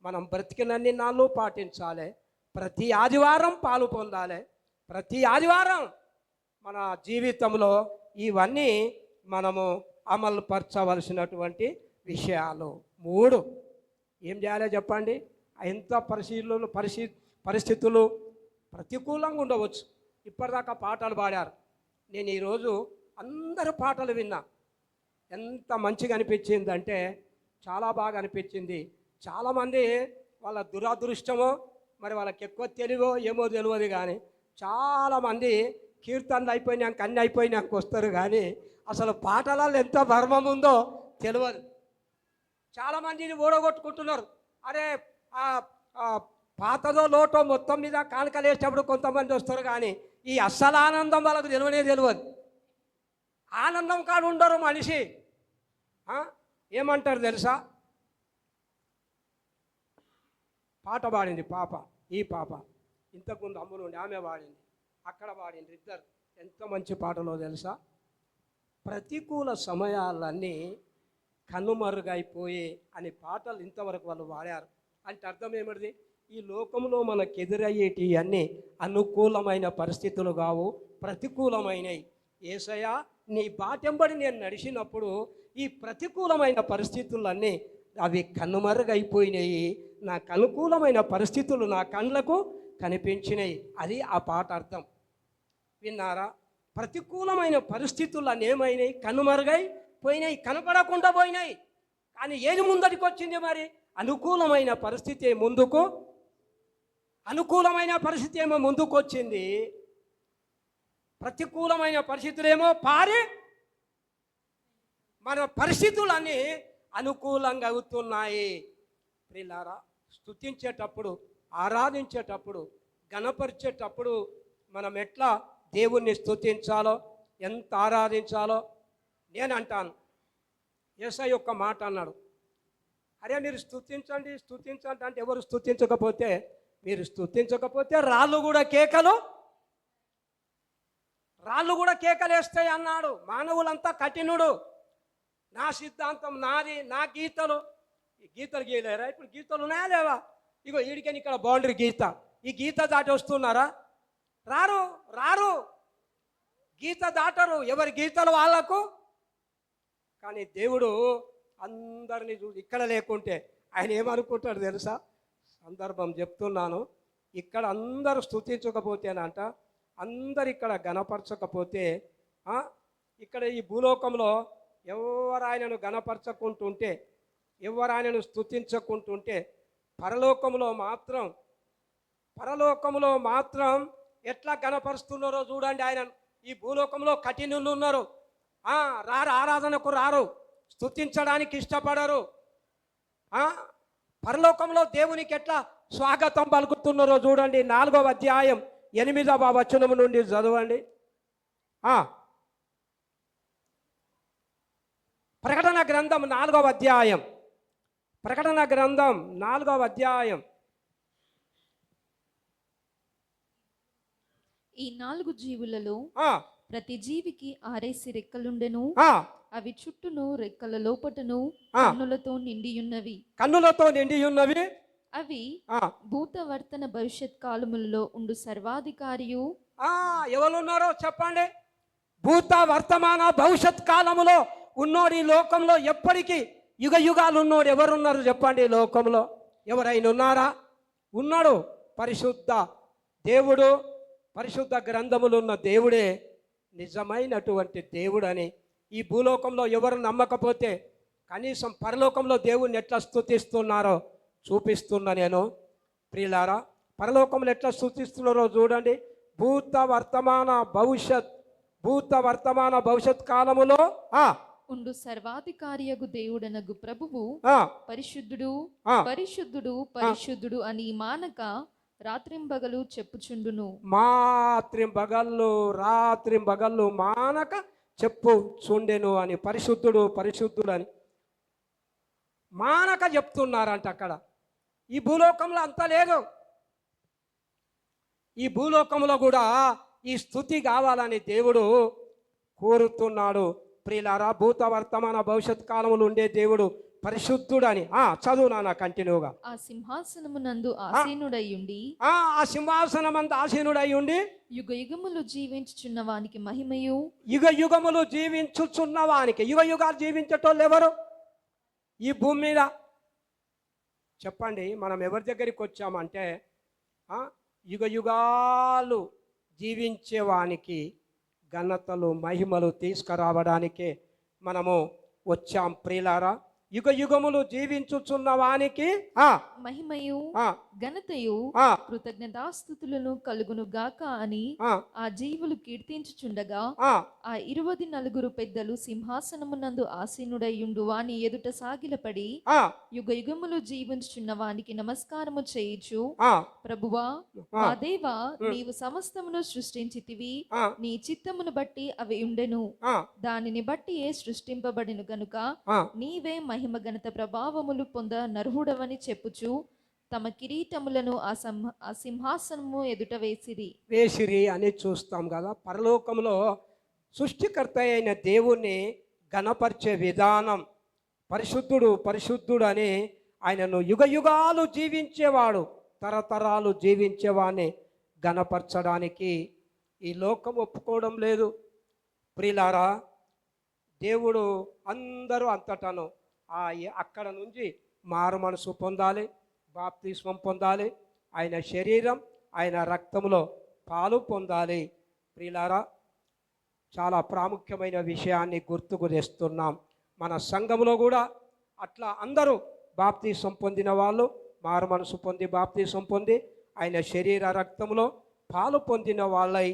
మనం బ్రతికినన్ని నాళ్ళు పాటించాలి. ప్రతి ఆదివారం పాలు పొందాలి. ప్రతి ఆదివారం మన జీవితంలో ఇవన్నీ మనము అమలు పరచవలసినటువంటి విషయాలు. 3 ఏం చేయాలో చెప్పండి. ఎంత పరిస్థితులు ప్రతికూలంగా ఉండవచ్చు. ఇప్పటిదాకా పాటలు పాడారు. నేను ఈరోజు అందరు పాటలు విన్నా. ఎంత మంచిగా అనిపించిందంటే చాలా బాగా అనిపించింది. చాలామంది వాళ్ళ దురదృష్టమో మరి వాళ్ళకి ఎక్కువ తెలివో ఏమో తెలియదు కానీ చాలామంది కీర్తనలు అయిపోయినాక అన్నీ అయిపోయినాక వస్తారు కానీ అసలు పాటలలో ఎంత మర్మం ఉందో తెలియదు. చాలామందిని ఓడగొట్టుకుంటున్నారు. అరే పాతదో లోటో మొత్తం మీద కానుకలేసేటప్పుడు కొంతమంది వస్తారు కానీ ఈ అస్సలు ఆనందం వాళ్ళకు తెలియదు. ఆనందం కాడు ఉండరు మనిషి. ఏమంటారు తెలుసా? పాట పాడింది పాప, ఈ పాప ఇంతకుముందు అమ్మునుండి ఆమె పాడింది, అక్కడ పాడింది, ఇద్దరు. ఎంత మంచి పాటలో తెలుసా? ప్రతికూల సమయాలన్నీ కనుమరుగైపోయే అని పాటలు ఇంతవరకు వాళ్ళు పాడారు. అంటే అర్థం ఏమిటిది? ఈ లోకంలో మనకు ఎదురయ్యేటి అన్నీ అనుకూలమైన పరిస్థితులు కావు, ప్రతికూలమైనవి. యేసయ్య నీ బాటెంబడి నేను నడిచినప్పుడు ఈ ప్రతికూలమైన పరిస్థితులన్నీ అవి కనుమరుగైపోయినాయి, నాకు అనుకూలమైన పరిస్థితులు నా కళ్ళకు కనిపించినాయి. అది ఆ పాట అర్థం. విన్నారా? ప్రతికూలమైన పరిస్థితులన్నీ ఏమైనాయి? కనుమరుగైపోయినాయి, కనపడకుండా పోయినాయి. కానీ ఏది ముందటికి వచ్చింది? మరి అనుకూలమైన పరిస్థితి ముందుకు, అనుకూలమైన పరిస్థితి ఏమో ముందుకు వచ్చింది, ప్రతికూలమైన పరిస్థితులేమో మన పరిస్థితులన్నీ అనుకూలంగా అవుతున్నాయి. ప్రియులారా, స్తుతించేటప్పుడు, ఆరాధించేటప్పుడు, గణపరిచేటప్పుడు మనం ఎట్లా దేవుణ్ణి స్తుతించాలో, ఎంత ఆరాధించాలో నేను అంటాను. యేసయ్య యొక్క మాట అన్నాడు, అరే మీరు స్తుతించండి స్తుతించండి అంటే ఎవరు స్తుతించకపోతే, మీరు స్తుతించకపోతే రాళ్ళు కూడా కేకలేస్తాయి అన్నాడు. మానవులంతా కఠినుడు, నా సిద్ధాంతం నాది, నా గీతలు. ఈ గీతలు గీయలేరా? ఇప్పుడు గీతలు ఉన్నాయా లేవా? ఇగో ఈడికని ఇక్కడ బౌండరీ గీత, ఈ గీత దాటి వస్తున్నారా? రారు, గీత దాటరు, ఎవరి గీతలు వాళ్ళకు. కానీ దేవుడు అందరినీ చూసి ఇక్కడ లేకుంటే ఆయన ఏమనుకుంటాడు తెలుసా? సందర్భం చెప్తున్నాను. ఇక్కడ అందరూ స్తుతించకపోతేనంట, అందరు ఇక్కడ గణపరచకపోతే, ఇక్కడ ఈ భూలోకంలో ఎవరు ఆయనను గణపరచకుంటుంటే, ఎవరు ఆయనను స్తుతించకుంటుంటే, పరలోకంలో మాత్రం ఎట్లా గణపరుస్తున్నారో చూడండి. ఆయన ఈ భూలోకంలో కఠినులు ఉన్నారు, ఆరాధనకు రారు, స్తుతించడానికి ఇష్టపడరు. పరలోకంలో దేవునికి ఎట్లా స్వాగతం పలుకుతున్నారో చూడండి. 4వ అధ్యాయం 8వ వచనం నుండి చదవండి. ప్రకటన గ్రంథం 4వ అధ్యాయం, ప్రకటన గ్రంథం 4వ అధ్యాయం. ఈ 4 జీవులలో ప్రతి జీవికి 6 రెక్కలుండెను. అవి చుట్టూను రెక్కల లోపటను కన్నులతో నిండియున్నవి. అవి భూతవర్తన భవిష్యత్ కాలములలో ఉండు సర్వాధికారియు. ఎవరున్నారో చెప్పండి? భూత వర్తమాన భవిష్యత్ కాలములో ఉన్నోడు ఈ లోకంలో ఎప్పటికీ యుగ యుగాలు ఉన్నోడు ఎవరున్నారు చెప్పండి? ఈ లోకంలో ఎవరైనా ఉన్నారా? ఉన్నాడు. పరిశుద్ధ దేవుడు, పరిశుద్ధ గ్రంథములు ఉన్న దేవుడే నిజమైనటువంటి దేవుడని ఈ భూలోకంలో ఎవరు నమ్మకపోతే కనీసం పరలోకంలో దేవుణ్ణి ఎట్లా స్తుతిస్తున్నారో చూపిస్తున్నా నేను. ప్రియులారా, పరలోకంలో ఎట్లా స్తుతిస్తున్నారో చూడండి. భూత వర్తమాన భవిష్యత్ కాలములో ఉండు సర్వాధికారియగు దేవుడనగు ప్రభువు పరిశుద్ధుడు పరిశుద్ధుడు పరిశుద్ధుడు అని మానక రాత్రింబగలు చెప్పుచుండును. రాత్రింబగళ్ళు మానక చెప్పుచుండెను అని, పరిశుద్ధుడు పరిశుద్ధుడు అని మానక చెప్తున్నారంట. అక్కడ ఈ భూలోకంలో అంత లేదు. ఈ భూలోకంలో కూడా ఈ స్తుతి కావాలని దేవుడు కోరుతున్నాడు. ప్రియులారా, భూత వర్తమాన భవిష్యత్ కాలములు ఉండే దేవుడు పరిశుద్ధుడని. చదువు నాన్న కంటిన్యూగా. ఆ సింహాసనమునందు ఆసీనుడయ్యుండి ఆ సింహాసనమందు ఆసీనుడై ఉండి యుగ యుగములు జీవించుచున్న వానికి మహిమయు. యుగ యుగములు జీవించుచున్న వానికి. యుగ యుగాలు జీవించేటోళ్ళు ఎవరు ఈ భూమి మీద? చెప్పండి. మనం ఎవరి దగ్గరికి వచ్చామంటే యుగ యుగాలు జీవించేవానికి ఘనతలు మహిమలు తీసుకురావడానికే మనము వచ్చాం. ప్రియులారా, యుగ యుగములు జీవించుచున్న వానికి మహిమయు ఘనతయు కృతజ్ఞతాస్తుతులను కలుగును గాక అని ఆ జీవులు కీర్తించుచుండగా ఆ 24 పెద్దలు సింహాసనమునందు ఆసీనుడయ్యుండు వాని ఎదుట సాగిలపడి యుగ యుగములు జీవించుచున్న వానికి నమస్కారము చేయుచు, ప్రభువా మా దేవా, నీవు సమస్తమును సృష్టించితివి, నీ చిత్తమును బట్టి అవి ఉండెను, దానిని బట్టి సృష్టింపబడిను గనుక నీవే మహిమ ఘనత ప్రభావములు పొంద నర్హుడవని చెప్పుచు తమ కిరీటములను ఆ సింహాసనము ఎదుట వేసిరి అని చూస్తాం కదా. పరలోకంలో సృష్టికర్త అయిన దేవుణ్ణి ఘనపరిచే విధానం, పరిశుద్ధుడు పరిశుద్ధుడు అని ఆయనను యుగ యుగాలు జీవించేవాడు, తరతరాలు జీవించేవాడిని ఘనపరచడానికి ఈ లోకం ఒప్పుకోవడం లేదు. ప్రియులారా, దేవుడు అందరూ అంతటను అక్కడ నుంచి మారు మనసు పొందాలి, బాప్తిస్మం పొందాలి, ఆయన శరీరం ఆయన రక్తంలో పాలు పొందాలి. ప్రియులారా, చాలా ప్రాముఖ్యమైన విషయాన్ని గుర్తుకు తెస్తున్నాం. మన సంఘంలో కూడా అట్లా అందరూ బాప్తిస్మం పొందిన వాళ్ళు, మారు మనసు పొంది బాప్తిస్మం పొంది ఆయన శరీర రక్తంలో పాలు పొందిన వాళ్ళై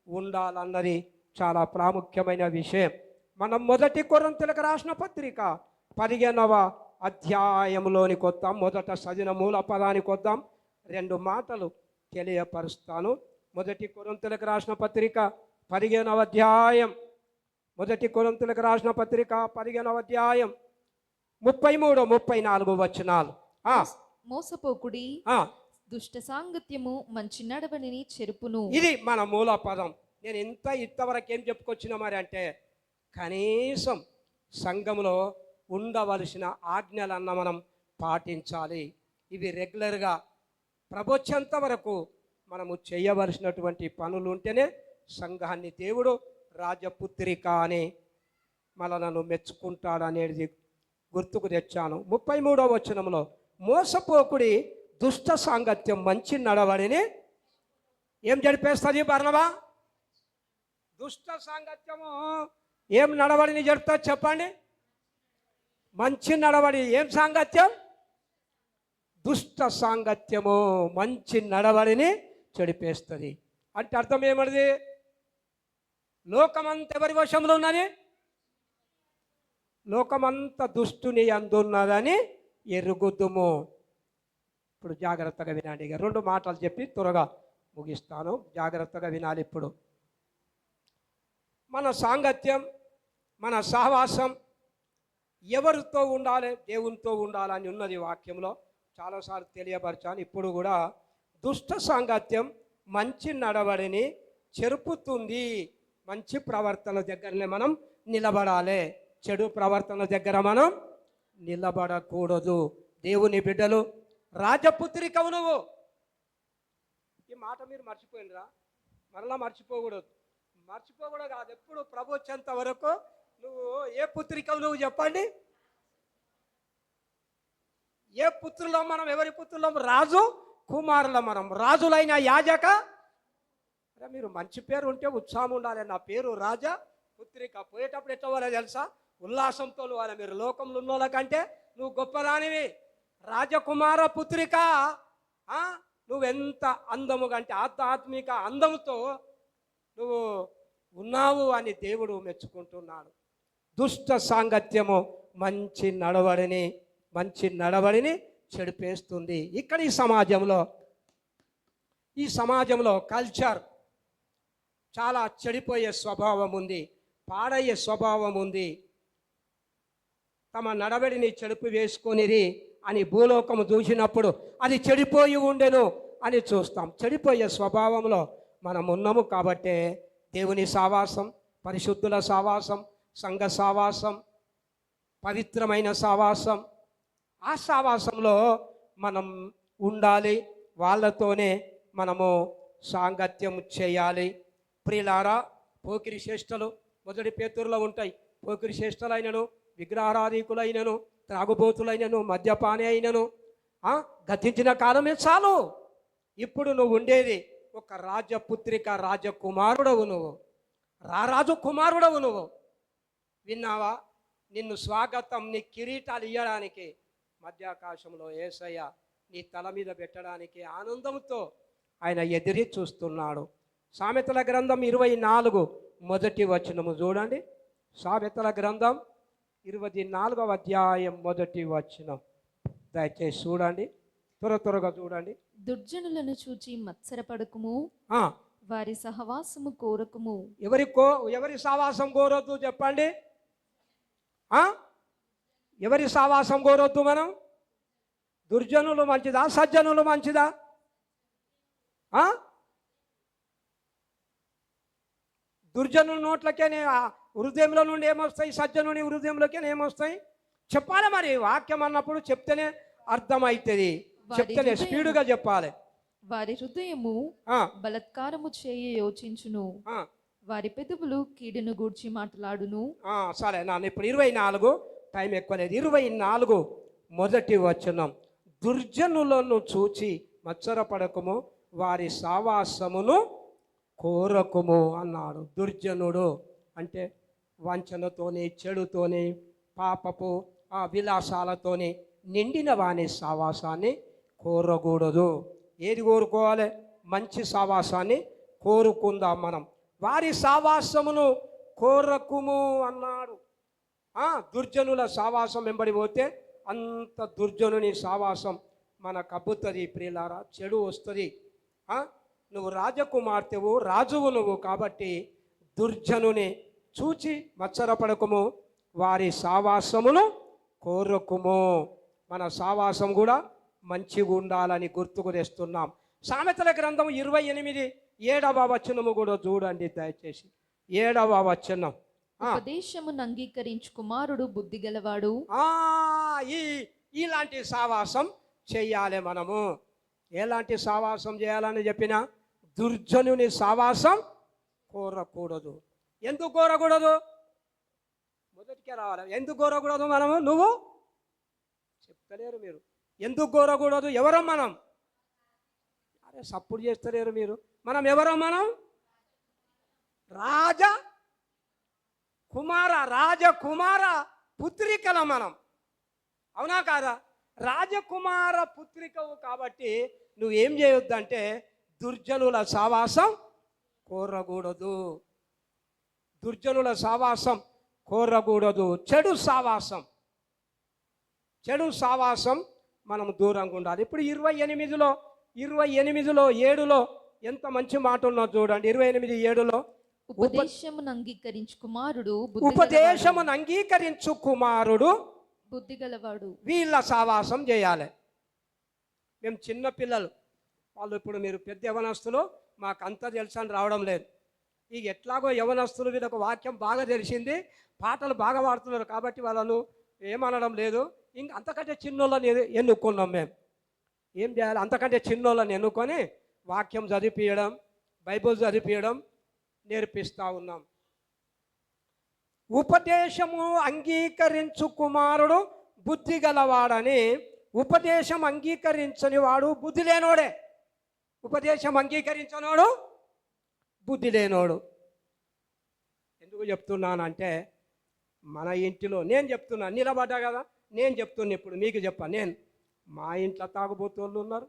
ఉండాలన్నది చాలా ప్రాముఖ్యమైన విషయం. మనం 1 కొరింథీయులకు రాసిన పత్రిక 15వ అధ్యాయంలోనికి వద్దాం. మొదట చదివిన మూల పదానికి వద్దాం. 2 మాటలు తెలియపరుస్తాను. 1 కొరింథీయులకు రాసిన పత్రిక 15వ అధ్యాయం, 1 కొరింథీయులకు రాసిన పత్రిక 15వ అధ్యాయం 33, 34 వచనాలు. మోసపోకుడి, దుష్ట సాంగత్యము మంచి నడవడిని చెరుపును. ఇది మన మూల పదం. నేను ఇంతవరకు ఏం చెప్పుకొచ్చినా మరి అంటే, కనీసం సంఘంలో ఉండవలసిన ఆజ్ఞలన్న మనం పాటించాలి. ఇవి రెగ్యులర్గా ప్రబోచ్చేంత వరకు మనము చేయవలసినటువంటి పనులు ఉంటేనే సంఘాన్ని దేవుడు రాజపుత్రిక అని మనలను మెచ్చుకుంటాడనేది గుర్తుకు తెచ్చాను. 33వ వచనంలో మోసపోకుడి, దుష్ట సాంగత్యం మంచి నడవడిని ఏం జరిపేస్తుంది? బర్నబా, దుష్ట సాంగత్యము ఏం నడవడిని జరుపుతుంది చెప్పండి? మంచి నడవడి. ఏం సాంగత్యం? దుష్ట సాంగత్యము మంచి నడవడిని చెడిపేస్తుంది. అంటే అర్థం ఏమన్నది? లోకమంతా ఎవరి వశంలో ఉన్నది? లోకమంతా దుష్టుని అందున్నదని ఎరుగుదుము. ఇప్పుడు జాగ్రత్తగా వినండి. ఇక 2 మాటలు చెప్పి త్వరగా ముగిస్తాను. జాగ్రత్తగా వినాలి. ఇప్పుడు మన సాంగత్యం, మన సహవాసం ఎవరితో ఉండాలి? దేవునితో ఉండాలని ఉన్నది వాక్యంలో. చాలాసార్లు తెలియపరచాను. ఇప్పుడు కూడా దుష్ట సాంగత్యం మంచి నడవడిని చెరుపుతుంది. మంచి ప్రవర్తన దగ్గరనే మనం నిలబడాలి, చెడు ప్రవర్తన దగ్గర మనం నిలబడకూడదు. దేవుని బిడ్డలు, రాజపుత్రికవు నువ్వు. ఈ మాట మీరు మర్చిపోయినరా? మరలా మర్చిపోకూడదు కాదు. ఎప్పుడు ప్రభు వచ్చేంత వరకు నువ్వు ఏ పుత్రికవు నువ్వు చెప్పండి? ఏ పుత్రులం మనం? ఎవరి పుత్రులం? రాజు కుమారులం మనం. రాజులైన యాజక. అరే, మీరు మంచి పేరు ఉంటే ఉత్సాహం ఉండాలి. నా పేరు రాజా పుత్రిక. పోయేటప్పుడు ఎట్లా వాళ్ళ తెలుసా? ఉల్లాసంతో వాళ్ళ. మీరు లోకంలో ఉన్న వాళ్ళకంటే నువ్వు గొప్పదానివి. రాజకుమార పుత్రిక. నువ్వెంత అందముగా అంటే ఆధ్యాత్మిక అందముతో నువ్వు ఉన్నావు అని దేవుడు మెచ్చుకుంటున్నాడు. దుష్ట సాంగత్యము మంచి నడవడిని చెడిపేస్తుంది. ఇక్కడ ఈ సమాజంలో కల్చర్ చాలా చెడిపోయే స్వభావం ఉంది, పాడయ్యే స్వభావం ఉంది. తమ నడవడిని చెడిపి వేసుకొనిరి అని భూలోకము చూసినప్పుడు అది చెడిపోయి ఉండెను, అని చూస్తాం. చెడిపోయే స్వభావంలో మనం ఉన్నాము కాబట్టే దేవుని సావాసం, పరిశుద్ధుల సావాసం, సంఘ సావాసం, పవిత్రమైన సావాసం, ఆ సావాసంలో మనం ఉండాలి. వాళ్ళతోనే మనము సాంగత్యం చేయాలి. ప్రియులారా, పోకిరి చేష్టలు మొదటి పేతురులో ఉంటాయి. పోకిరి చేష్టలైనను, విగ్రహారాధికులైనను, త్రాగుబోతులైనను, మద్యపాని అయినను గతించిన కాలమే చాలు. ఇప్పుడు నువ్వు ఉండేది ఒక రాజపుత్రిక, రాజకుమారుడవు, నువ్వు రారాజు కుమారుడవు. నువ్వు విన్నావా? నిన్ను స్వాగతం, నీ కిరీటాలు ఇయ్యడానికి మధ్యాకాశంలో యేసయ్య నీ తల మీద పెట్టడానికి ఆనందంతో ఆయన ఎదిరి చూస్తున్నాడు. సామెతల గ్రంథం 24 మొదటి వచనము చూడండి. సామెతల గ్రంథం 24వ అధ్యాయం మొదటి వచనం దయచేసి చూడండి, త్వరగా చూడండి. దుర్జనులను చూచి మత్సరపడకుము, వారి సహవాసము కోరకుము. ఎవరి సహవాసం కోరొద్దు చెప్పండి. ఎవరి సహవాసం కోరొద్దు మనం? దుర్జనులు మంచిదా, సజ్జనులు మంచిదా? దుర్జనుల నోట్లకేనే హృదయంలో నుండి ఏమొస్తాయి, సజ్జనుని హృదయంలోకి ఏమొస్తాయి చెప్పాలి. మరి వాక్యం అన్నప్పుడు చెప్తేనే అర్థమవుతుంది, చెప్తేనే స్పీడుగా చెప్పాలి. వారి హృదయము బలత్కారము చేయ యోచించును, వారి పెదవులు కీడును గూర్చి మాట్లాడును. సరే నాన్న, ఇప్పుడు 24, టైం ఎక్కువ లేదు. 24 మొదటి వచనం, దుర్జనులను చూచి మత్సరపడకము, వారి సావాసమును కోరకుము అన్నాడు. దుర్జనుడు అంటే వంచనతోని, చెడుతోని, పాపపు విలాసాలతోని నిండిన వాని సావాసాన్ని కోరకూడదు. ఏది కోరుకోవాలి? మంచి సావాసాన్ని కోరుకుందాం మనం. వారి సావాసమును కోరకుము అన్నాడు. దుర్జనుల సావాసం వెంబడి పోతే అంత దుర్జనుని సావాసం మన కబ్బుతుంది. ప్రియులారా, చెడు వస్తుంది. నువ్వు రాజకుమార్తెవు, రాజువు నువ్వు కాబట్టి దుర్జనుని చూచి మత్సరపడకుము, వారి సావాసమును కోరకుము. మన సావాసం కూడా మంచిగా ఉండాలని గుర్తుకు తెస్తున్నాం. సామెతల గ్రంథం 28:7వ వచనము కూడా చూడండి దయచేసి. 7వ వచనం, ఉపదేశమును అంగీకరించు కుమారుడు బుద్ధి గలవాడు. ఇలాంటి సావాసం చెయ్యాలి మనము. ఎలాంటి సావాసం చేయాలని చెప్పిన దుర్జనుని సావాసం కోరకూడదు. ఎందుకు కోరకూడదు? మొదటికే రావాలి. ఎందుకు కోరకూడదు మనము? నువ్వు చెప్తలేరు మీరు. ఎందుకు కోరకూడదు? ఎవరం మనం? అరే సప్పుడు చేస్తలేరు మీరు. మనం ఎవరం? మనం రాజకుమార పుత్రికల మనం, అవునా కాదా? రాజకుమార పుత్రికవు కాబట్టి నువ్వేం చేయొద్దంటే దుర్జనుల సావాసం కోరకూడదు. దుర్జనుల సావాసం కోరకూడదు. చెడు సావాసం మనం దూరంగా ఉండాలి. ఇప్పుడు 28లో 7లో ఎంత మంచి మాట ఉన్నదో చూడండి. 28:7లో ఉపదేశమును అంగీకరించు కుమారుడు బుద్ధి గలవాడు. వీళ్ళ సావాసం చేయాలి. మేము చిన్న పిల్లలు, వాళ్ళు ఇప్పుడు మీరు పెద్ద యవనస్తులు, మాకు అంతా తెలుసు అని రావడం లేదు. ఇక ఎట్లాగో యవనస్తులు వీళ్ళకు వాక్యం బాగా తెలిసింది, పాటలు బాగా పాడుతున్నారు కాబట్టి వాళ్ళను ఏమనడం లేదు. ఇంక అంతకంటే చిన్నోళ్ళని ఎన్నుకున్నాం మేము. ఏం చేయాలి? అంతకంటే చిన్నోళ్ళని ఎన్నుకొని వాక్యం చదివించడం, బైబిల్ చదివించడం నేర్పిస్తూ ఉన్నాం. ఉపదేశము అంగీకరించు కుమారుడు బుద్ధి గలవాడని. ఉపదేశం అంగీకరించని వాడు బుద్ధి లేనోడే. ఉపదేశం అంగీకరించనోడు బుద్ధి లేనోడు. ఎందుకు చెప్తున్నానంటే మన ఇంటిలో నేను చెప్తున్నా, నిలబడ్డా కదా, నేను చెప్తున్నా. ఇప్పుడు మీకు చెప్పాను నేను, మా ఇంట్లో తాగుబోతోళ్ళు ఉన్నారు,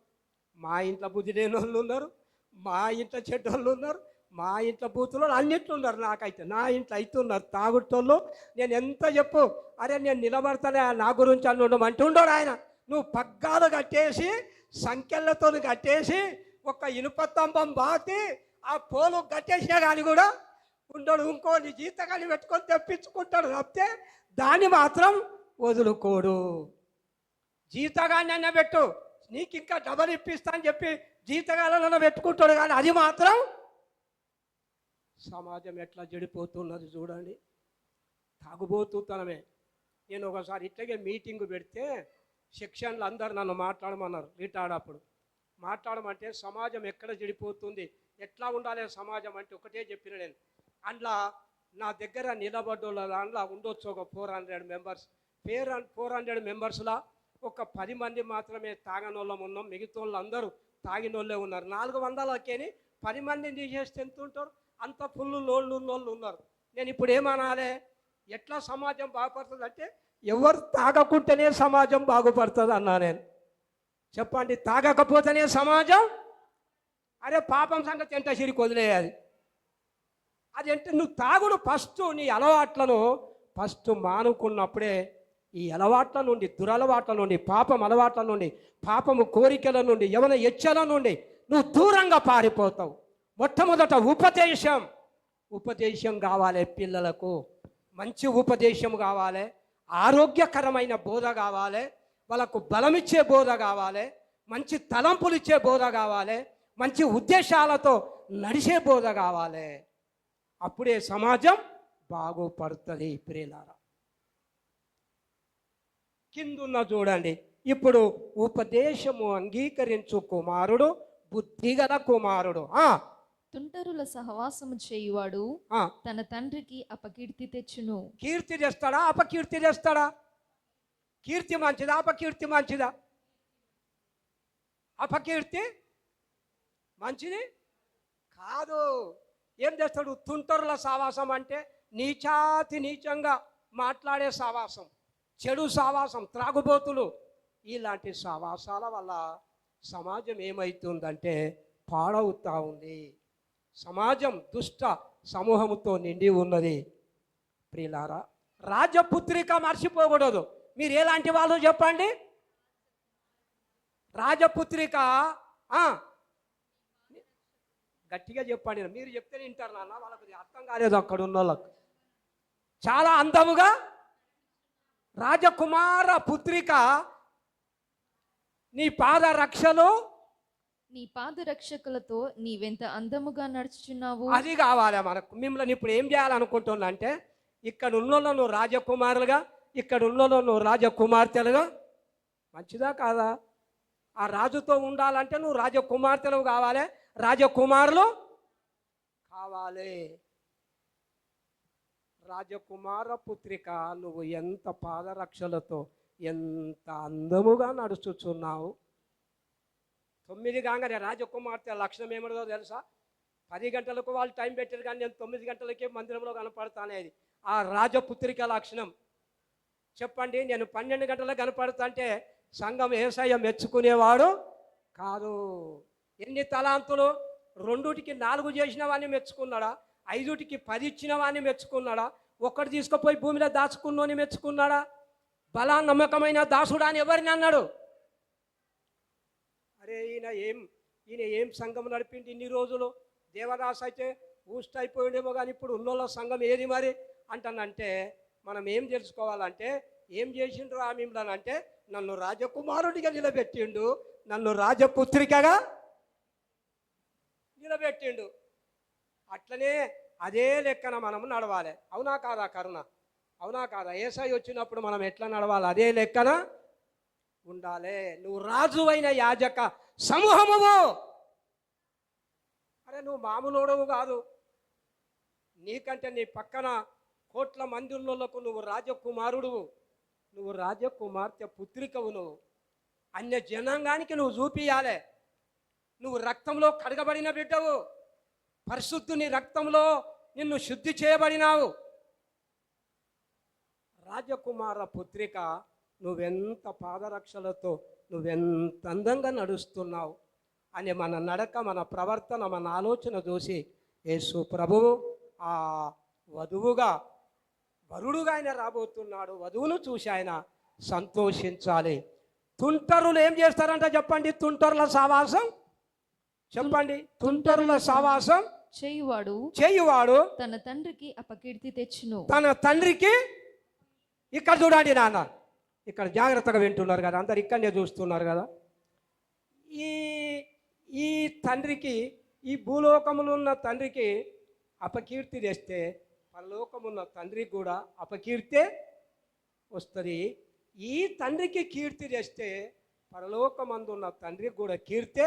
మా ఇంట్లో బుద్ధి లేని వాళ్ళు ఉన్నారు, మా ఇంట్లో చెడ్డోళ్ళు ఉన్నారు, మా ఇంట్లో బూతులు అన్నిట్లు ఉన్నారు. నాకైతే నా ఇంట్లో అవుతున్నారు తాగుటోళ్ళు. నేను ఎంత చెప్పు, అరే నేను నిలబడతానే నా గురించి అని అంటుండడు ఆయన. నువ్వు పగ్గాలు కట్టేసి, సంఖ్యలతో కట్టేసి, ఒక ఇనుప స్తంభం బాతి ఆ పోలు కట్టేసినా కానీ కూడా ఉండడు. ఇంకో నీ జీతగాని పెట్టుకొని తెప్పించుకుంటాడు తప్పితే దాన్ని మాత్రం వదులుకోడు. జీతగాన్ని అన్న పెట్టు, నీకు ఇంకా డబల్ ఇప్పిస్తా అని చెప్పి జీతగాలను పెట్టుకుంటాడు, కానీ అది మాత్రం సమాజం ఎట్లా చెడిపోతున్నది చూడండి. తాగుబోతుతనమే. నేను ఒకసారి ఇట్లాగే మీటింగ్ పెడితే సెక్షన్లు అందరు నన్ను మాట్లాడమన్నారు. రిటార్డ్ అప్పుడు మాట్లాడమంటే సమాజం ఎక్కడ చెడిపోతుంది, ఎట్లా ఉండాలి సమాజం అంటే ఒకటే చెప్పిన నేను. అందులో నా దగ్గర నిలబడ్డోళ్ళ దాంట్లో ఉండొచ్చు ఒక 400 మెంబర్స్. 400 మెంబర్స్లా ఒక 10 మంది మాత్రమే తాగనోళ్ళం ఉన్నాం. మిగతా వాళ్ళు అందరూ తాగినోళ్ళే ఉన్నారు. 400కేని 10 మందిని తీసేస్తే ఎంత ఉంటారు? అంత ఫుల్ లోళ్ళు ఉన్నోళ్ళు ఉన్నారు. నేను ఇప్పుడు ఏమనాలి? ఎట్లా సమాజం బాగుపడుతుంది అంటే ఎవరు తాగకుంటేనే సమాజం బాగుపడుతుంది అన్నా నేను. చెప్పండి, తాగకపోతేనే సమాజం. అరే పాపం సంగతి ఎంత సిరికి వదిలేయాలి. అది అంటే నువ్వు తాగుడు ఫస్ట్ నీ అలవాట్లను ఫస్ట్ మానుకున్నప్పుడే ఈ అలవాట్ల నుండి, దురలవాట్ల నుండి, పాపం అలవాట్ల నుండి, పాపము కోరికల నుండి, యవన ఎచ్చల నుండి నువ్వు దూరంగా పారిపోతావు. మొట్టమొదట ఉపదేశం కావాలి. పిల్లలకు మంచి ఉపదేశం కావాలి, ఆరోగ్యకరమైన బోధ కావాలి, వాళ్ళకు బలమిచ్చే బోధ కావాలి, మంచి తలంపులు ఇచ్చే బోధ కావాలి, మంచి ఉద్దేశాలతో నడిచే బోధ కావాలి. అప్పుడే సమాజం బాగుపడుతుంది. ప్రియులారా, కిందున్న చూడండి. ఇప్పుడు ఉపదేశము అంగీకరించు కుమారుడు బుద్ధిగల కుమారుడు. తుంటరుల సహవాసము చేయువాడు తన తండ్రికి అపకీర్తి తెచ్చును. కీర్తి చేస్తాడా? అపకీర్తి చేస్తాడా? కీర్తి మంచిదా? అపకీర్తి మంచిదా? అపకీర్తి మంచిది కాదు. ఏం చేస్తాడు? తుంటరుల సహవాసం అంటే నీచంగా మాట్లాడే సహవాసం, చెడు సహవాసం, త్రాగుబోతులు. ఇలాంటి సహవాసాల వల్ల సమాజం ఏమవుతుందంటే పాడవుతూ ఉంది. సమాజం దుష్ట సమూహంతో నిండి ఉన్నది. ప్రియులారా, రాజపుత్రిక మర్చిపోకూడదు. మీరు ఎలాంటి వాళ్ళు చెప్పండి? రాజపుత్రిక గట్టిగా చెప్పండి. మీరు చెప్తే వింటారు నాన్న, వాళ్ళకి అర్థం కాలేదు అక్కడ ఉన్న వాళ్ళకు. చాలా అందముగా రాజకుమార పుత్రిక నీ పాదరక్షకులతో నీవెంత అందముగా నడుచుచున్నావు. అది కావాలి మనకు. మిమ్మల్ని ఇప్పుడు ఏం చేయాలనుకుంటున్నా అంటే, ఇక్కడ ఉన్నోళ్ళు నువ్వు రాజకుమారులుగా, ఇక్కడ ఉన్నోళ్ళు నువ్వు రాజకుమార్తెలుగా. మంచిదా కాదా? ఆ రాజుతో ఉండాలంటే నువ్వు రాజకుమార్తెలు కావాలి, రాజకుమారులు కావాలి. రాజకుమార పుత్రిక, నువ్వు ఎంత పాదరక్షలతో ఎంత అందముగా నడుచుచున్నావు. 9 కాగానే రాజకుమార్తె లక్షణం ఏమిటో తెలుసా? 10 గంటలకు వాళ్ళు టైం పెట్టారు, కానీ నేను 9 గంటలకే మందిరంలో కనపడతానేది ఆ రాజపుత్రిక లక్షణం. చెప్పండి, నేను 12 గంటలకు కనపడతా అంటే సంఘం యేసయ్య మెచ్చుకునేవాడు కాదు. ఎన్ని తలాంతులు? 2కి 4 చేసిన వాడిని మెచ్చుకున్నాడా? 5కి 10 ఇచ్చిన వాడిని మెచ్చుకున్నాడా? ఒక్కడు తీసుకుపోయి భూమిలో దాచుకున్నోని మెచ్చుకున్నాడా? బలా నమ్మకమైన దాసుడా అని ఎవరిని అన్నాడు? అరే ఈయన ఏం సంఘం నడిపిండి ఇన్ని రోజులు. దేవదాస్ అయితే ఊస్ట్ అయిపోయిండేమో, కానీ ఇప్పుడు ఉన్నోళ్ళ సంఘం ఏది మరి అంటానంటే, మనం ఏం తెలుసుకోవాలంటే, ఏం చేసిండ్రు ఆ మిమ్మల్ని అంటే, నన్ను రాజకుమారుడిగా నిలబెట్టిండు, నన్ను రాజపుత్రికగా నిలబెట్టిండు. అట్లనే అదే లెక్కన మనము నడవాలి. అవునా కాదా కరుణ? అవునా కాదా? యేసయ్య వచ్చినప్పుడు మనం ఎట్లా నడవాలి? అదే లెక్కన ఉండాలి. నువ్వు రాజు అయిన యాజక సమూహమువు. అరే నువ్వు మామూలుడవు కాదు. నీకంటే నీ పక్కన కోట్ల మంది ఉన్నోళ్లకు నువ్వు రాజకుమారుడువు, నువ్వు రాజకుమార్తె పుత్రికవు. నువ్వు అన్య జనాంగానికి నువ్వు చూపియాలి. నువ్వు రక్తంలో కడగబడిన బిడ్డవు, పరిశుద్ధుని రక్తంలో నిన్ను శుద్ధి చేయబడినావు. రాజకుమార పుత్రిక, నువ్వెంత పాదరక్షలతో నువ్వెంత అందంగా నడుస్తున్నావు అని మన నడక, మన ప్రవర్తన, మన ఆలోచన చూసి యేసు ప్రభువు ఆ వరుడుగా ఆయన రాబోతున్నాడు. వధువును చూసి ఆయన సంతోషించాలి. తుంటరులు ఏం చేస్తారంట చెప్పండి? తుంటరుల సావాసం చెప్పండి. తుంటరుల సావాసం చేయువాడు తన తండ్రికి అపకీర్తి తెచ్చును. తన తండ్రికి, ఇక్కడ చూడండి నాన్న, ఇక్కడ జాగ్రత్తగా వింటున్నారు కదా అందరు, ఇక్కడనే చూస్తున్నారు కదా. ఈ తండ్రికి, ఈ భూలోకములో ఉన్న తండ్రికి అపకీర్తి తెస్తే పరలోకమున్న తండ్రికి కూడా అపకీర్తే వస్తుంది. ఈ తండ్రికి కీర్తి తెస్తే పరలోకమందున్న తండ్రికి కూడా కీర్తే.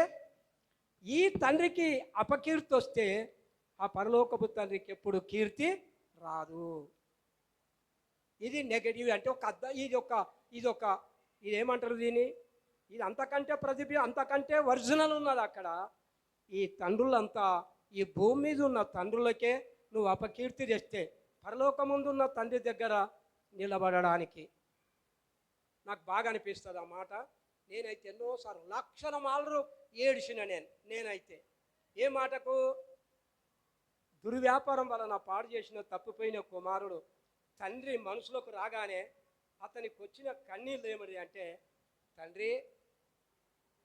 ఈ తండ్రికి అపకీర్తి వస్తే ఆ పరలోకపు తండ్రికి ఎప్పుడు కీర్తి రాదు. ఇది నెగటివ్. అంటే ఒక అర్థం, ఇది ఏమంటారు దీన్ని, ఇది అంతకంటే అంతకంటే ఒరిజినల్ ఉన్నది అక్కడ. ఈ తండ్రులంతా, ఈ భూమి మీద ఉన్న తండ్రులకే నువ్వు అపకీర్తి తెస్తే పరలోకముందున్న తండ్రి దగ్గర నిలబడడానికి నాకు బాగా అనిపిస్తుంది ఆ మాట. నేనైతే ఎన్నోసార్లు లక్షల మాలరు ఏడిచిన నేనైతే ఏ మాటకు, దుర్వ్యాపారం వలన పాడు చేసిన తప్పిపోయిన కుమారుడు తండ్రి మనసులోకి రాగానే అతనికి వచ్చిన కన్నీళ్ళు ఏమిటి అంటే, తండ్రి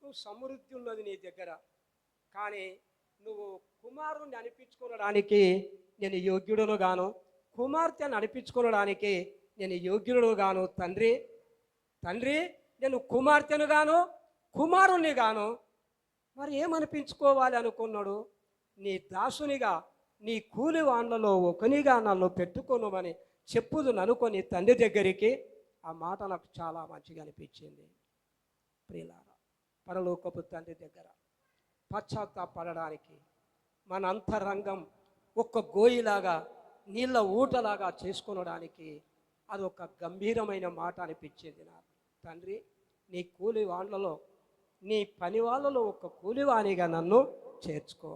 నువ్వు సమృద్ధి ఉన్నది నీ దగ్గర, కానీ నువ్వు కుమారుణ్ణి అనిపించుకోవడానికి నేను యోగ్యుడును గాను, కుమార్తెను అనిపించుకోవడానికి నేను యోగ్యుడును గాను. తండ్రి నేను కుమార్తెను గాను కుమారుణ్ణి గాను, మరి ఏమనిపించుకోవాలి అనుకున్నాడు? నీ దాసునిగా, నీ కూలి వాన్లలో ఒకనిగా నన్ను పెట్టుకోనుమని చెప్పుదును అనుకొని తండ్రి దగ్గరికి. ఆ మాట నాకు చాలా మంచిగా అనిపించింది. ప్రియులారా, పరలోకపు తండ్రి దగ్గర పశ్చాత్తాపడడానికి మన అంతరంగం ఒక్క గోయిలాగా, నీళ్ళ ఊటలాగా చేసుకొనడానికి అది ఒక గంభీరమైన మాట అనిపించింది నాకు. తండ్రి, నీ కూలి వాళ్ళలో, నీ పని వాళ్ళలో ఒక కూలివాణిగా నన్ను చేర్చుకో.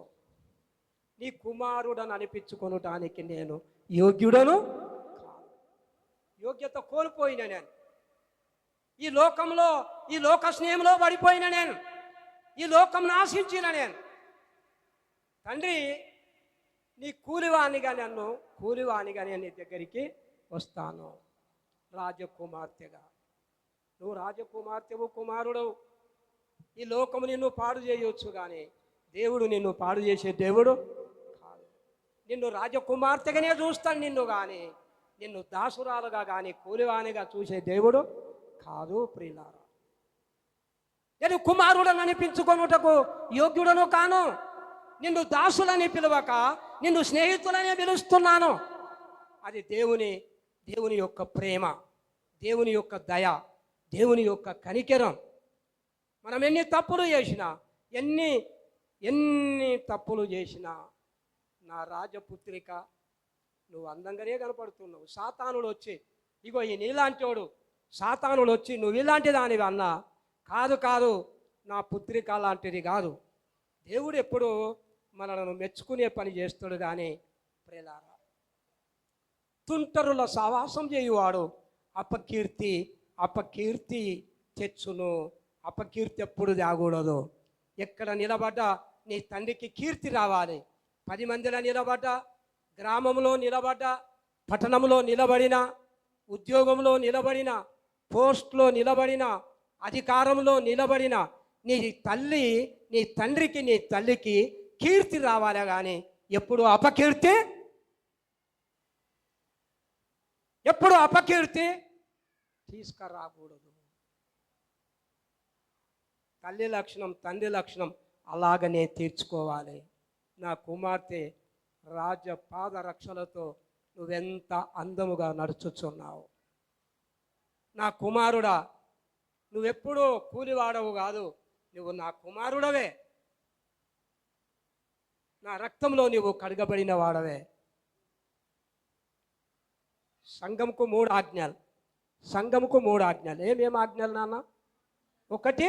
నీ కుమారుడని అనిపించుకొనటానికి నేను యోగ్యుడను కాదు. యోగ్యత కోల్పోయిన నేను, ఈ లోకంలో, ఈ లోక స్నేహంలో పడిపోయిన నేను, ఈ లోకం నాశించిన నేను. తండ్రి, నీ కూలివాణిగా నేను నీ దగ్గరికి వస్తాను. రాజకుమార్తెగా, నువ్వు రాజకుమార్తెవు, కుమారుడవు. ఈ లోకము నిన్ను పాడు చేయవచ్చు, కానీ దేవుడు నిన్ను పాడు చేసే దేవుడు కాదు. నిన్ను రాజకుమార్తెగానే చూస్తాను నిన్ను, కానీ నిన్ను దాసురాలుగా కానీ కూలివాణిగా చూసే దేవుడు కాదు. ప్రియులారా, నేను కుమారుడని అనిపించుకొనుటకు యోగ్యుడను కాను. నిన్ను దాసులని పిలవక నిన్ను స్నేహితులనే పిలుస్తున్నాను. అది దేవుని యొక్క ప్రేమ, దేవుని యొక్క దయ, దేవుని యొక్క కనికెరం. మనం ఎన్ని తప్పులు చేసినా, ఎన్ని తప్పులు చేసినా, నా రాజపుత్రిక నువ్వు అందంగానే కనపడుతున్నావు. సాతానుడు వచ్చి, ఇగో ఈ నీలాంటివాడు సాతానుడు వచ్చి నువ్వు ఇలాంటి దానివి అన్నా, కాదు నా పుత్రిక లాంటిది కాదు. దేవుడు ఎప్పుడు మనలను మెచ్చుకునే పని చేస్తాడు. కానీ ప్రేలారా, తుంటరుల సావాసం చేయువాడు అపకీర్తి తెచ్చును. అపకీర్తి ఎప్పుడు తేకూడదు. ఎక్కడ నిలబడ్డా నీ తండ్రికి కీర్తి రావాలి. 10 మందిలో నిలబడ్డా, గ్రామంలో నిలబడ్డా, పట్టణంలో నిలబడిన, ఉద్యోగంలో నిలబడిన, పోస్ట్లో నిలబడిన, అధికారంలో నిలబడిన నీ తండ్రికి నీ తల్లికి కీర్తి రావాలి. కానీ ఎప్పుడు అపకీర్తి తీసుకురాకూడదు. తల్లి లక్షణం, తండ్రి లక్షణం అలాగనే తీర్చుకోవాలి. నా కుమార్తె రాజపాద రక్షలతో నువ్వెంత అందముగా నడుచుచున్నావు. నా కుమారుడా, నువ్వెప్పుడూ కూలివాడవు కాదు, నువ్వు నా కుమారుడవే. నా రక్తంలో నువ్వు కడగబడిన వాడవే. సంఘంకు 3 ఆజ్ఞలు. ఏమేమి ఆజ్ఞలు నాన్న? 1,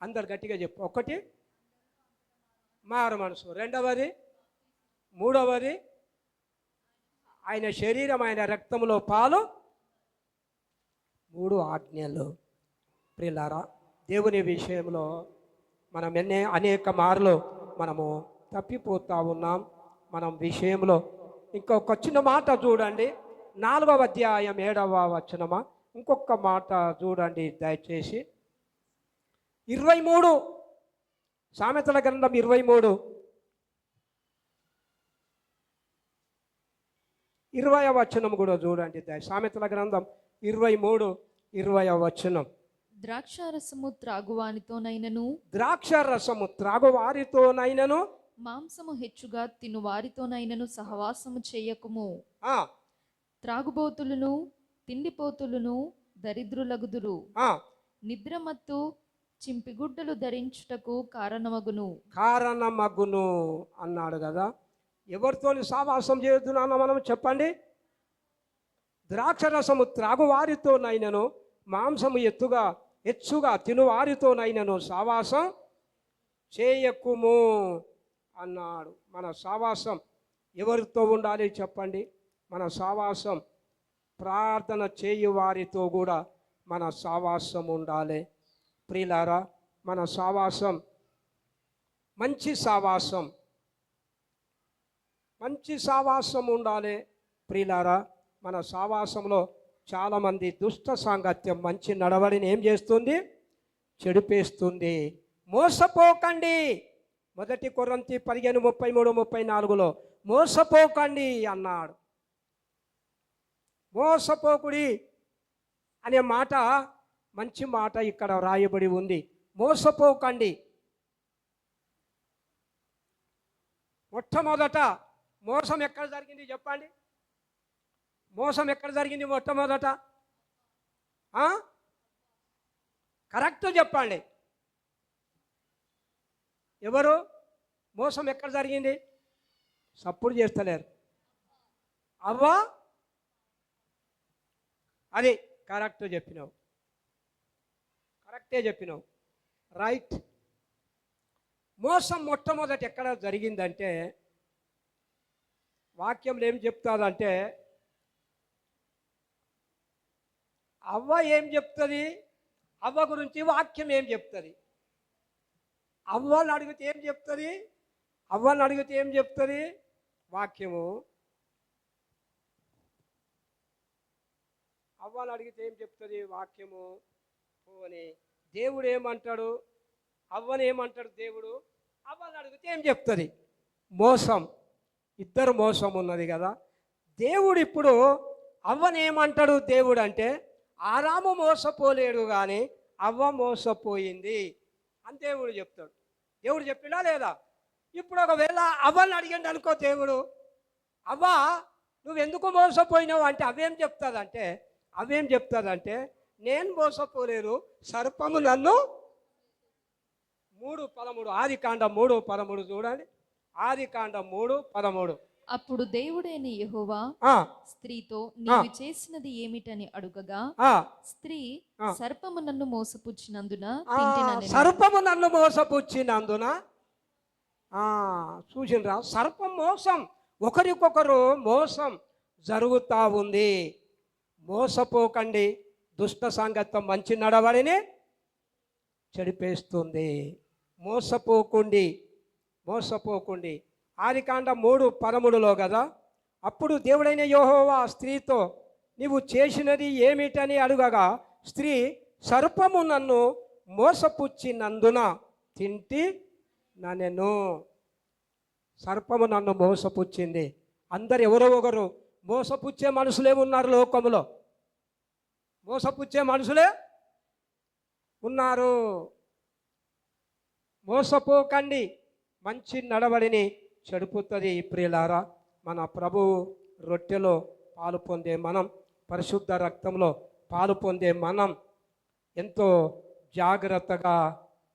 అందరు గట్టిగా చెప్పు. 1, మారు మనసు. 2వది, 3వది, ఆయన శరీరం, ఆయన రక్తంలో పాలు. 3 ఆజ్ఞలు. ప్రియులారా, దేవుని విషయంలో మనం అనేక మార్లు మనము తప్పిపోతూ ఉన్నాం. మనం విషయంలో ఇంకొక చిన్న మాట చూడండి, 4వ అధ్యాయం 7వ వచనమా, ఇంకొక మాట చూడండి దయచేసి. 23, సామెతల గ్రంథం 23, 20వ వచనం కూడా చూడండి. సామెతల గ్రంథం 23, 20వ వచనం. ద్రాక్షారసము త్రాగువానితోనైనను ద్రాక్ష రసము త్రాగువారితోనైనను మాంసము హెచ్చుగా తినువారితోనైనను సహవాసము చేయకుము. ఆ, త్రాగుబోతులను తిండిపోతులను దరిద్రులగుదురు. ఆ, నిద్రమత్తు చింపిగుడ్డలు ధరించుటకు కారణమగును. కారణమగును అన్నాడు కదా. ఎవరితోని సావాసం చేస్తున్నానో మనం చెప్పండి. ద్రాక్షరసము త్రాగువారితోనైనను మాంసము హెచ్చుగా తినువారితోనైనను సావాసం చేయకుము అన్నాడు. మన సావాసం ఎవరితో ఉండాలి చెప్పండి? మన సావాసం ప్రార్థన చేయు వారితో కూడా మన సావాసం ఉండాలి. ప్రియులారా, మన సావాసం మంచి సావాసం, మంచి సావాసం ఉండాలి. ప్రియులారా, మన సావాసంలో చాలామంది దుష్ట సాంగత్యం మంచి నడవడిని ఏం చేస్తుంది? చెడిపేస్తుంది. మోసపోకండి. 1 కొరింథీ 15:33-34 మోసపోకండి అన్నాడు. మోసపోకుడి అనే మాట మంచి మాట ఇక్కడ రాయబడి ఉంది. మోసపోకండి. మొట్టమొదట మోసం ఎక్కడ జరిగింది చెప్పండి? మోసం ఎక్కడ జరిగింది మొట్టమొదట? కరెక్ట్ చెప్పండి. ఎవరు? మోసం ఎక్కడ జరిగింది? సప్పుడు చేస్తలేరు. అవ్వా, అది కరెక్ట్ చెప్పినావు, కరెక్టే చెప్పినావు, రైట్. మోసం మొట్టమొదటి ఎక్కడ జరిగిందంటే, వాక్యంలో ఏం చెప్తాదంటే, అవ్వ ఏం చెప్తుంది? అవ్వ గురించి వాక్యం ఏం చెప్తుంది? అవ్వని అడిగితే ఏం చెప్తుంది? అవ్వని అడిగితే ఏం చెప్తుంది వాక్యము? అవ్వని అడిగితే ఏం చెప్తుంది వాక్యము? అని దేవుడు ఏమంటాడు? అవ్వని ఏమంటాడు దేవుడు? అవ్వని అడిగితే ఏం చెప్తుంది? మోసం. ఇద్దరు మోసం ఉన్నది కదా. దేవుడు ఇప్పుడు అవ్వని ఏమంటాడు దేవుడు అంటే, ఆరాము మోసపోలేడు కానీ అవ్వ మోసపోయింది అని దేవుడు చెప్తాడు. దేవుడు చెప్పినా లేదా? ఇప్పుడు ఒకవేళ అవ్వని అడిగండి అనుకో దేవుడు, అవ్వ నువ్వెందుకు మోసపోయినావు అంటే అవేం చెప్తుందంటే నేను మోసపోలేను, సర్పము నన్ను 3:13 ఆదికాండం 3:13 చూడండి. ఆదికాండం 3:13 అప్పుడు దేవుడైన యెహోవా స్త్రీతో, ఆ. నీవు చేసినది ఏమిటని అడుగగా, స్త్రీ, సర్పము నన్ను మోసపుచ్చినందున తింటిననెను. సర్పము నన్ను మోసపుచ్చినందున. చూసిండ్రా, సర్పం మోసం, ఒకరికొకరు మోసం జరుగుతూ ఉంది. మోసపోకండి. దుష్ట సాంగత్యం మంచి నడవడిని చెడిపేస్తుంది. మోసపోకుండి. ఆదికాండం 3:13 కదా. అప్పుడు దేవుడైన యెహోవా స్త్రీతో, నీవు చేసినది ఏమిటని అడుగగా, స్త్రీ, సర్పము నన్ను మోసపుచ్చినందున తింటి ననెను. సర్పము నన్ను మోసపుచ్చింది. అందరు ఎవరో ఒకరు మోసపుచ్చే మనుషులే ఉన్నారు లోకంలో. మోసపుచ్చే మనుషులే ఉన్నారు. మోసపోకండి. మంచి నడవడిని చెడుపుతుంది. ప్రియులారా, మన ప్రభువు రొట్టెలో పాలు పొందే మనం, పరిశుద్ధ రక్తంలో పాలు పొందే మనం ఎంతో జాగ్రత్తగా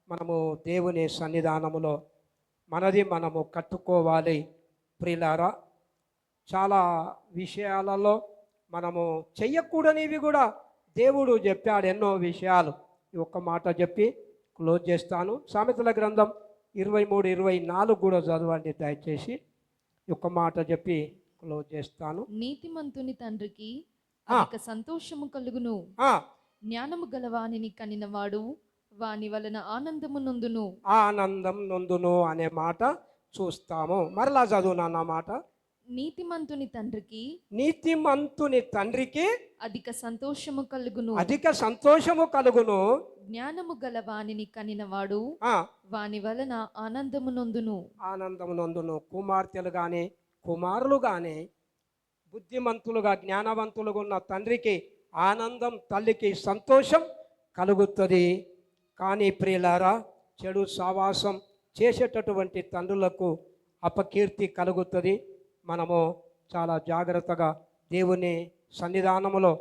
మనము దేవుని సన్నిధానములో మనము కట్టుకోవాలి. ప్రియులారా, చాలా విషయాలలో మనము చెయ్యకూడనివి కూడా దేవుడు చెప్పాడు, ఎన్నో విషయాలు. ఈ ఒక్క మాట చెప్పి క్లోజ్ చేస్తాను. సామెతల గ్రంథం 23-24 కూడా చదవండి దయచేసి. ఒక మాట చెప్పి క్లోజ్ చేస్తాను. నీతిమంతుని తండ్రికి అధిక సంతోషము కలుగును, జ్ఞానము గలవానిని కనినవాడు వాని వలన ఆనందం నొందును అనే మాట చూస్తాము. మరలా చదువు నాన్న మాట. నీతిమంతుని తండ్రికి అధిక సంతోషము కలుగును, జ్ఞానము గల వానిని కనినవాడు వాని వలన ఆనందము నొందును. కుమార్తెలు కానీ కుమారులు కానీ బుద్ధిమంతులుగా జ్ఞానవంతులుగా ఉన్న తండ్రికి ఆనందం, తల్లికి సంతోషం కలుగుతుంది. కానీ ప్రియులారా, చెడు సావాసం చేసేటటువంటి తండ్రులకు అపకీర్తి కలుగుతుంది. మనము చాలా జాగ్రత్తగా దేవుని సన్నిధానములో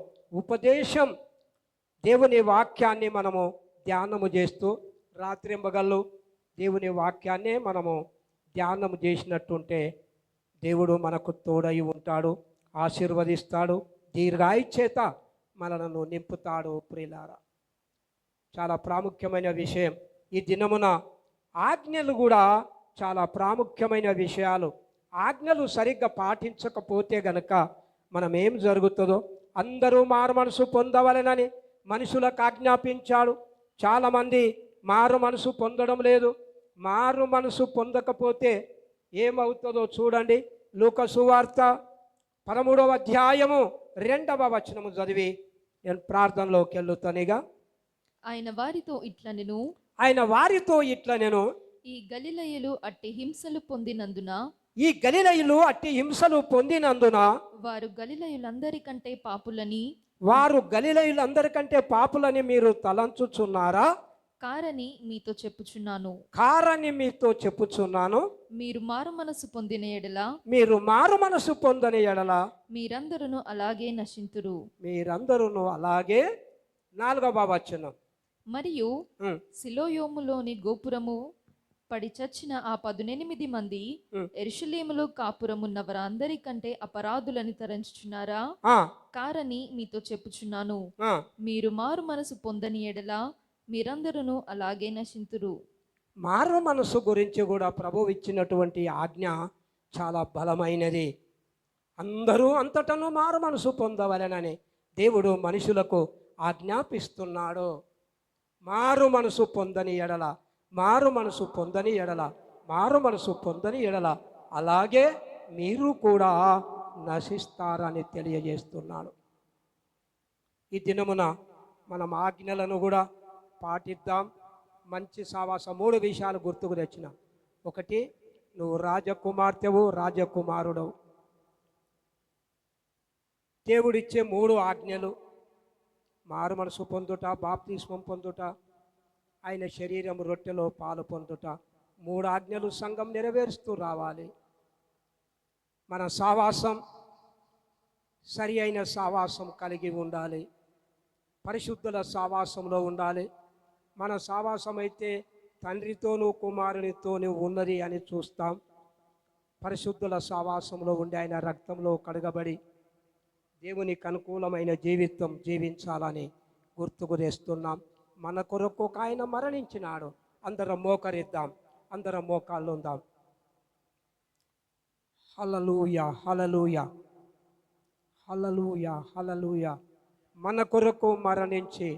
ఉపదేశం, దేవుని వాక్యాన్ని మనము ధ్యానము చేస్తూ రాత్రింబగళ్ళు దేవుని వాక్యాన్నే మనము ధ్యానము చేసినట్టుంటే దేవుడు మనకు తోడై ఉంటాడు, ఆశీర్వదిస్తాడు, దీర్ఘాయు చేత మనలను నింపుతాడు. ప్రియులారా, చాలా ప్రాముఖ్యమైన విషయం. ఈ దినమున ఆజ్ఞలు కూడా చాలా ప్రాముఖ్యమైన విషయాలు. ఆజ్ఞలు సరిగ్గా పాటించకపోతే గనక మనం ఏం జరుగుతుందో, అందరూ మారు మనసు పొందవలెనని మనుషులకు ఆజ్ఞాపించాడు. చాలామంది మారు మనసు పొందడం లేదు. మారు మనసు పొందకపోతే ఏమవుతుందో చూడండి. లూకా సువార్త 13వ అధ్యాయము 2వ వచనము చదివి నేను ప్రార్థనలోకి వెళ్తానిగా. ఆయన వారితో ఇట్లా నేను ఈ గలిలయులు అట్టి హింసలు పొందినందున వారు గలిలయులందరికంటే పాపులని మీరు తలంచుచున్నారా? కారని మీతో చెప్పుచున్నాను. మీరు మారు మనసు పొందిన ఎడల మీరందరూ అలాగే నశింతురు. 4వ వచనం. మరియు సిలోయోములోని గోపురము పడి చచ్చిన ఆ 18 మంది యెరూషలేములో కాపురమున్న వారందరికంటే అపరాధులని తలంచుచున్నారా? కారని మీతో చెప్పుచున్నాను. మీరు మారు మనసు పొందని ఎడల మీరందరూ అలాగే నశింతురు. మారు మనసు గురించి కూడా ప్రభువు ఇచ్చినటువంటి ఆజ్ఞ చాలా బలమైనది. అందరూ అంతటను మారు మనసు పొందవలెనని దేవుడు మనుషులకు ఆజ్ఞాపిస్తున్నాడు. మారు మనసు పొందని ఎడల అలాగే మీరు కూడా నశిస్తారని తెలియజేస్తున్నాడు. ఈ దినమున మనం ఆజ్ఞలను కూడా పాటిద్దాం. మంచి సావాసం 3 విషయాలు గుర్తుకు తెచ్చిన. 1, నువ్వు రాజకుమార్తెవు, రాజకుమారుడవు. దేవుడిచ్చే 3 ఆజ్ఞలు: మారు మనసు పొందుట, బాప్తిస్మం పొందుట, ఆయన శరీరం రొట్టెలో పాలు పొందుట. 3 ఆజ్ఞలు సంఘం నెరవేరుస్తూ రావాలి. మన సావాసం సరి అయిన సావాసం కలిగి ఉండాలి. పరిశుద్ధుల సావాసంలో ఉండాలి. మన సావాసం అయితే తండ్రితోనూ కుమారునితోనూ ఉన్నది అని చూస్తాం. పరిశుద్ధుల సావాసంలో ఉండి ఆయన రక్తంలో కడగబడి దేవునికి అనుకూలమైన జీవితం జీవించాలని గుర్తుకు తెస్తున్నాం. మన కొరకు ఒక ఆయన మరణించినాడు. అందరం మోకరిద్దాం, అందరం మోకాళ్ళు ఉందాం. హల్లెలూయా, హల్లెలూయా, హల్లెలూయా, హల్లెలూయా. మన కొరకు మరణించి